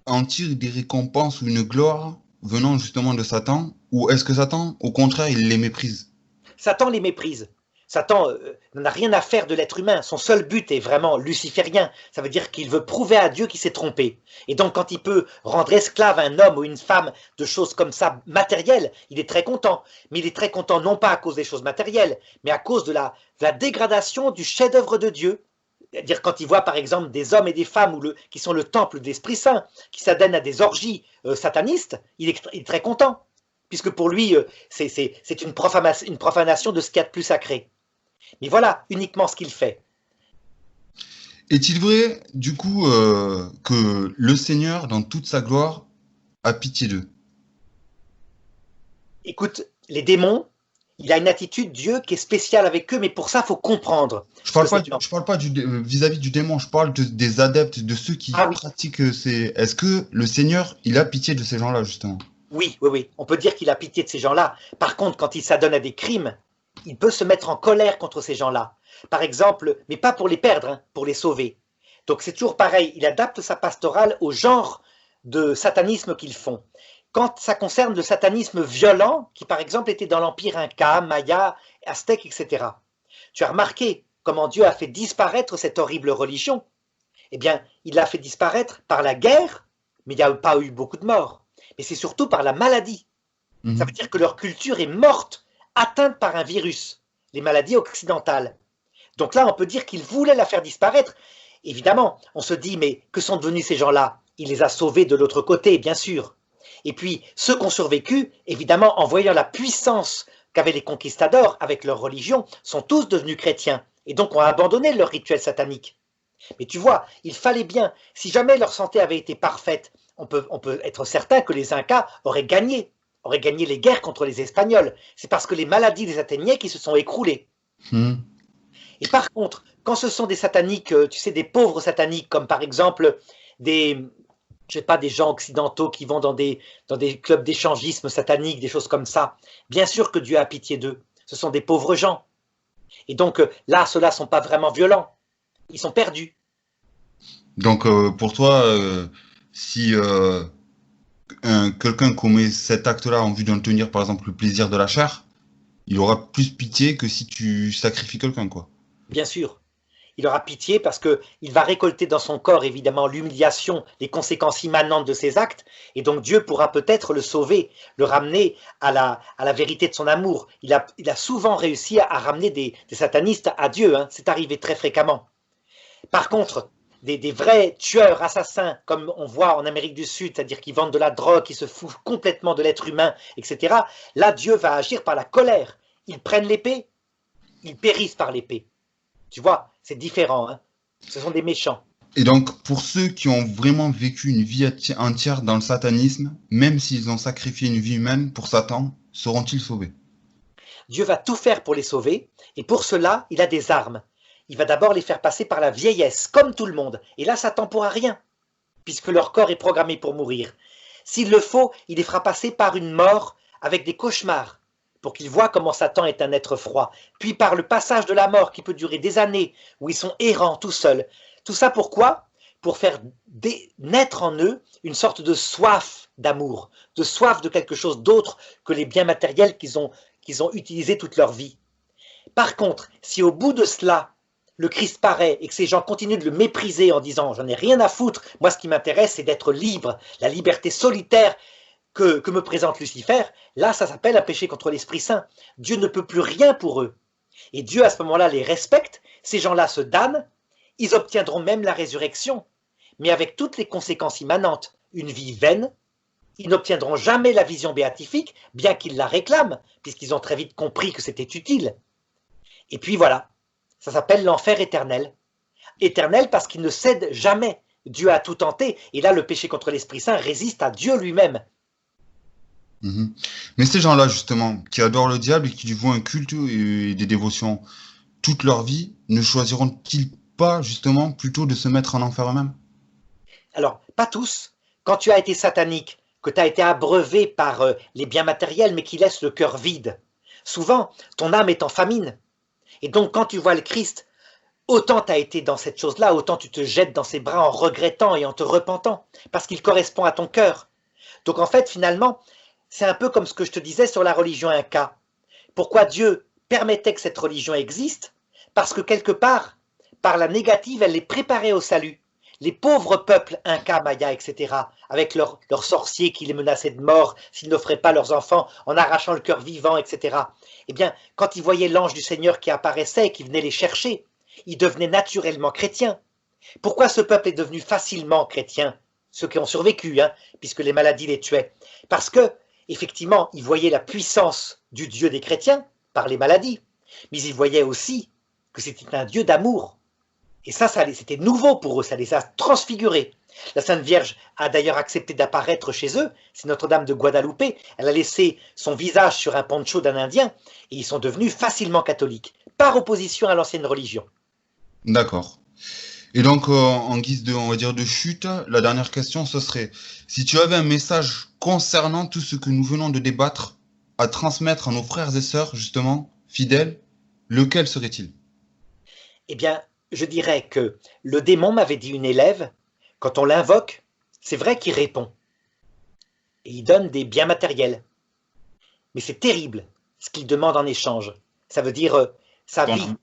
en tirent des récompenses ou une gloire venant justement de Satan? Ou est-ce que Satan, au contraire, il les méprise? Satan les méprise. Satan n'a rien à faire de l'être humain. Son seul but est vraiment luciférien. Ça veut dire qu'il veut prouver à Dieu qu'il s'est trompé. Et donc quand il peut rendre esclave un homme ou une femme de choses comme ça matérielles, il est très content. Mais il est très content non pas à cause des choses matérielles, mais à cause de la dégradation du chef-d'œuvre de Dieu. C'est-à-dire quand il voit par exemple des hommes et des femmes qui sont le temple de l'Esprit Saint, qui s'adonnent à des orgies satanistes, il est très content. Puisque pour lui, c'est une profanation de ce qu'il y a de plus sacré. Mais voilà uniquement ce qu'il fait. Est-il vrai, du coup, que le Seigneur, dans toute sa gloire, a pitié d'eux? Écoute, les démons, il a une attitude, Dieu, qui est spéciale avec eux, mais pour ça, il faut comprendre. Je parle pas vis-à-vis du démon, je parle des adeptes, de ceux qui pratiquent ces... Est-ce que le Seigneur, il a pitié de ces gens-là, justement? Oui, on peut dire qu'il a pitié de ces gens-là. Par contre, quand il s'adonne à des crimes, il peut se mettre en colère contre ces gens-là. Par exemple, mais pas pour les perdre, pour les sauver. Donc c'est toujours pareil, il adapte sa pastorale au genre de satanisme qu'ils font. Quand ça concerne le satanisme violent, qui par exemple était dans l'empire Inca, Maya, Aztèque, etc. Tu as remarqué comment Dieu a fait disparaître cette horrible religion? Eh bien, il l'a fait disparaître par la guerre, mais il n'y a pas eu beaucoup de morts. Mais c'est surtout par la maladie. Ça veut dire que leur culture est morte, atteinte par un virus, les maladies occidentales. Donc là, on peut dire qu'il voulait la faire disparaître. Évidemment, on se dit, mais que sont devenus ces gens-là? Il les a sauvés de l'autre côté, bien sûr. Et puis, ceux qui ont survécu, évidemment, en voyant la puissance qu'avaient les conquistadors avec leur religion, sont tous devenus chrétiens, et donc ont abandonné leur rituel satanique. Mais tu vois, il fallait bien, si jamais leur santé avait été parfaite, on peut être certain que les Incas auraient gagné les guerres contre les Espagnols. C'est parce que les maladies les atteignaient qu'ils se sont écroulés. Et par contre, quand ce sont des sataniques, tu sais, des pauvres sataniques, comme par exemple des gens occidentaux qui vont dans des clubs d'échangisme satanique, des choses comme ça, bien sûr que Dieu a pitié d'eux. Ce sont des pauvres gens. Et donc là, ceux-là ne sont pas vraiment violents. Ils sont perdus. Donc pour toi, si quelqu'un commet cet acte-là en vue d'en tenir par exemple le plaisir de la chair, il aura plus pitié que si tu sacrifies quelqu'un, quoi. Bien sûr. Il aura pitié parce qu'il va récolter dans son corps évidemment l'humiliation, les conséquences immanentes de ses actes, et donc Dieu pourra peut-être le sauver, le ramener à la vérité de son amour. Il a souvent réussi à ramener des satanistes à Dieu, hein. C'est arrivé très fréquemment. Par contre, des vrais tueurs, assassins, comme on voit en Amérique du Sud, c'est-à-dire qui vendent de la drogue, qui se foutent complètement de l'être humain, etc., là Dieu va agir par la colère. Ils prennent l'épée, ils périssent par l'épée. Tu vois, c'est différent, hein. Ce sont des méchants. Et donc, pour ceux qui ont vraiment vécu une vie entière dans le satanisme, même s'ils ont sacrifié une vie humaine pour Satan, seront-ils sauvés? Dieu va tout faire pour les sauver, et pour cela, il a des armes. Il va d'abord les faire passer par la vieillesse, comme tout le monde. Et là, Satan ne pourra rien, puisque leur corps est programmé pour mourir. S'il le faut, il les fera passer par une mort avec des cauchemars, pour qu'ils voient comment Satan est un être froid. Puis par le passage de la mort qui peut durer des années, où ils sont errants tout seuls. Tout ça pourquoi? Pour faire naître en eux une sorte de soif d'amour, de soif de quelque chose d'autre que les biens matériels qu'ils ont utilisés toute leur vie. Par contre, si au bout de cela, le Christ paraît et que ces gens continuent de le mépriser en disant « j'en ai rien à foutre, moi ce qui m'intéresse c'est d'être libre, la liberté solitaire que me présente Lucifer », là ça s'appelle un péché contre l'Esprit Saint. Dieu ne peut plus rien pour eux. Et Dieu à ce moment-là les respecte, ces gens-là se damnent, ils obtiendront même la résurrection, mais avec toutes les conséquences immanentes, une vie vaine, ils n'obtiendront jamais la vision béatifique, bien qu'ils la réclament, puisqu'ils ont très vite compris que c'était utile. Et puis voilà, ça s'appelle l'enfer éternel. Éternel parce qu'il ne cède jamais. Dieu a tout tenté. Et là, le péché contre l'Esprit Saint résiste à Dieu lui-même. Mhm. Mais ces gens-là, justement, qui adorent le diable et qui lui vouent un culte et des dévotions toute leur vie, ne choisiront-ils pas, justement, plutôt de se mettre en enfer eux-mêmes? Alors, pas tous. Quand tu as été satanique, que tu as été abreuvé par les biens matériels, mais qui laissent le cœur vide, souvent, ton âme est en famine. Et donc, quand tu vois le Christ, autant tu as été dans cette chose-là, autant tu te jettes dans ses bras en regrettant et en te repentant, parce qu'il correspond à ton cœur. Donc, en fait, finalement, c'est un peu comme ce que je te disais sur la religion inca. Pourquoi Dieu permettait que cette religion existe? Parce que quelque part, par la négative, elle les préparait au salut. Les pauvres peuples Inca, Maya, etc., avec leurs sorciers qui les menaçaient de mort s'ils n'offraient pas leurs enfants en arrachant le cœur vivant, etc., eh bien, quand ils voyaient l'ange du Seigneur qui apparaissait et qui venait les chercher, ils devenaient naturellement chrétiens. Pourquoi ce peuple est devenu facilement chrétien? Ceux qui ont survécu, hein, puisque les maladies les tuaient. Parce que, effectivement, ils voyaient la puissance du Dieu des chrétiens par les maladies, mais ils voyaient aussi que c'était un Dieu d'amour. Et ça c'était nouveau pour eux, ça les a transfigurés. La Sainte Vierge a d'ailleurs accepté d'apparaître chez eux, c'est Notre-Dame de Guadalupe, elle a laissé son visage sur un poncho d'un Indien, et ils sont devenus facilement catholiques, par opposition à l'ancienne religion. D'accord. Et donc, en guise de, on va dire, de chute, la dernière question, ce serait, si tu avais un message concernant tout ce que nous venons de débattre à transmettre à nos frères et sœurs, justement, fidèles, lequel serait-il? Eh bien, je dirais que le démon m'avait dit une élève, quand on l'invoque, c'est vrai qu'il répond. Et il donne des biens matériels. Mais c'est terrible ce qu'il demande en échange. Ça veut dire sa Ton vie âme.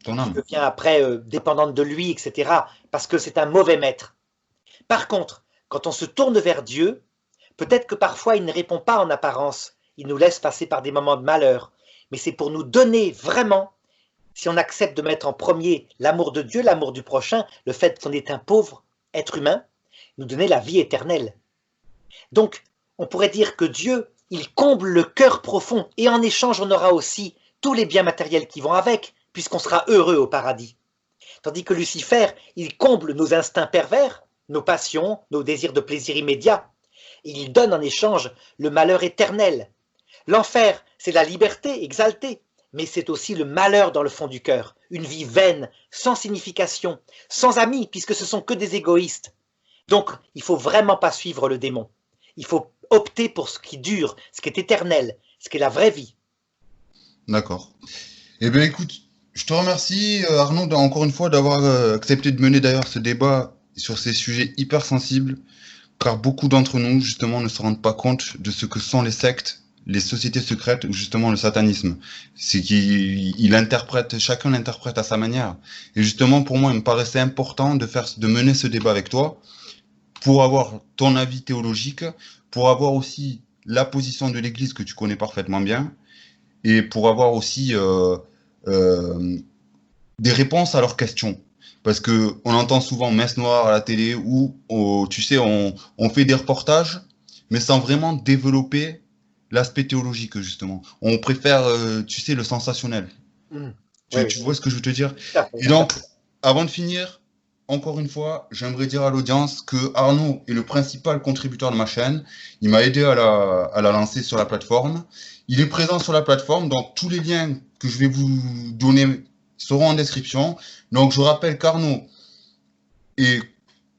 Ton qui âme. devient après dépendante de lui, etc. Parce que c'est un mauvais maître. Par contre, quand on se tourne vers Dieu, peut-être que parfois il ne répond pas en apparence. Il nous laisse passer par des moments de malheur. Mais c'est pour nous donner vraiment, si on accepte de mettre en premier l'amour de Dieu, l'amour du prochain, le fait qu'on est un pauvre être humain, nous donner la vie éternelle. Donc, on pourrait dire que Dieu, il comble le cœur profond et en échange, on aura aussi tous les biens matériels qui vont avec, puisqu'on sera heureux au paradis. Tandis que Lucifer, il comble nos instincts pervers, nos passions, nos désirs de plaisir immédiat, et il donne en échange le malheur éternel. L'enfer, c'est la liberté exaltée, mais c'est aussi le malheur dans le fond du cœur, une vie vaine, sans signification, sans amis, puisque ce sont que des égoïstes. Donc, il ne faut vraiment pas suivre le démon. Il faut opter pour ce qui dure, ce qui est éternel, ce qui est la vraie vie. D'accord. Eh bien, écoute, je te remercie, Arnaud, encore une fois, d'avoir accepté de mener d'ailleurs ce débat sur ces sujets hyper sensibles, car beaucoup d'entre nous, justement, ne se rendent pas compte de ce que sont les sectes, les sociétés secrètes ou justement le satanisme. C'est qu'il interprète, chacun l'interprète à sa manière. Et justement, pour moi, il me paraissait important de mener ce débat avec toi pour avoir ton avis théologique, pour avoir aussi la position de l'Église que tu connais parfaitement bien, et pour avoir aussi euh, des réponses à leurs questions. Parce que on entend souvent messe noire à la télé où, tu sais, on fait des reportages, mais sans vraiment développer l'aspect théologique, justement. On préfère, tu sais, le sensationnel. Mmh. Tu, Oui, tu oui. vois ce que je veux te dire? Tout à fait. Et donc, avant de finir, encore une fois, j'aimerais dire à l'audience que Arnaud est le principal contributeur de ma chaîne. Il m'a aidé à la lancer sur la plateforme. Il est présent sur la plateforme, donc tous les liens que je vais vous donner seront en description. Donc, je rappelle qu'Arnaud est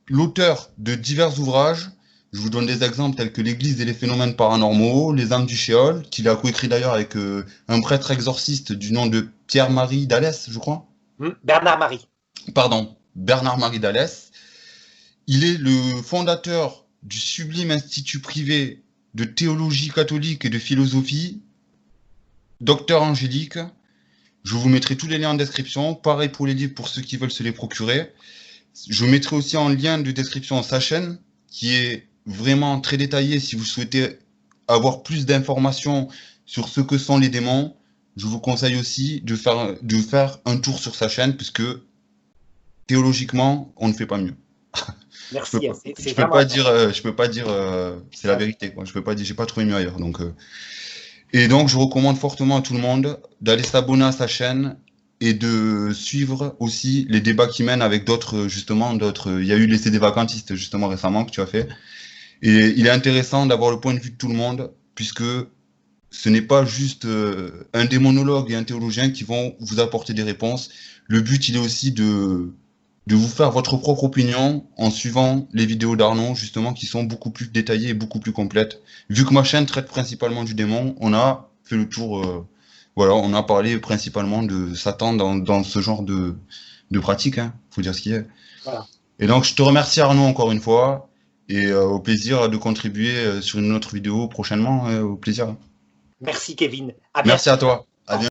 l'auteur de divers ouvrages. Je vous donne des exemples tels que l'Église et les phénomènes paranormaux, Les âmes du Shéol, qu'il a coécrit d'ailleurs avec un prêtre exorciste du nom de Pierre-Marie Dallès, je crois. Bernard-Marie. Pardon, Bernard-Marie Dallès. Il est le fondateur du sublime institut privé de théologie catholique et de philosophie, Docteur Angélique. Je vous mettrai tous les liens en description. Pareil pour les livres pour ceux qui veulent se les procurer. Je mettrai aussi en lien de description sa chaîne, qui est vraiment très détaillée si vous souhaitez avoir plus d'informations sur ce que sont les démons. Je vous conseille aussi de faire un tour sur sa chaîne, puisque théologiquement, on ne fait pas mieux. Merci. Je peux pas dire, c'est la vérité, quoi. Je peux pas dire, j'ai pas trouvé mieux ailleurs. Donc, et donc, je recommande fortement à tout le monde d'aller s'abonner à sa chaîne et de suivre aussi les débats qui mènent avec d'autres, justement, d'autres. Il y a eu les CD vacantistes, justement, récemment, que tu as fait. Et il est intéressant d'avoir le point de vue de tout le monde, puisque ce n'est pas juste un démonologue et un théologien qui vont vous apporter des réponses. Le but, il est aussi de vous faire votre propre opinion en suivant les vidéos d'Arnaud, justement, qui sont beaucoup plus détaillées et beaucoup plus complètes. Vu que ma chaîne traite principalement du démon, on a fait le tour, voilà, on a parlé principalement de Satan dans ce genre de pratique, hein, faut dire ce qu'il y a. Voilà. Et donc, je te remercie Arnaud encore une fois, et au plaisir de contribuer sur une autre vidéo prochainement, au plaisir. Merci Kevin. À Merci à bientôt. toi. À bientôt.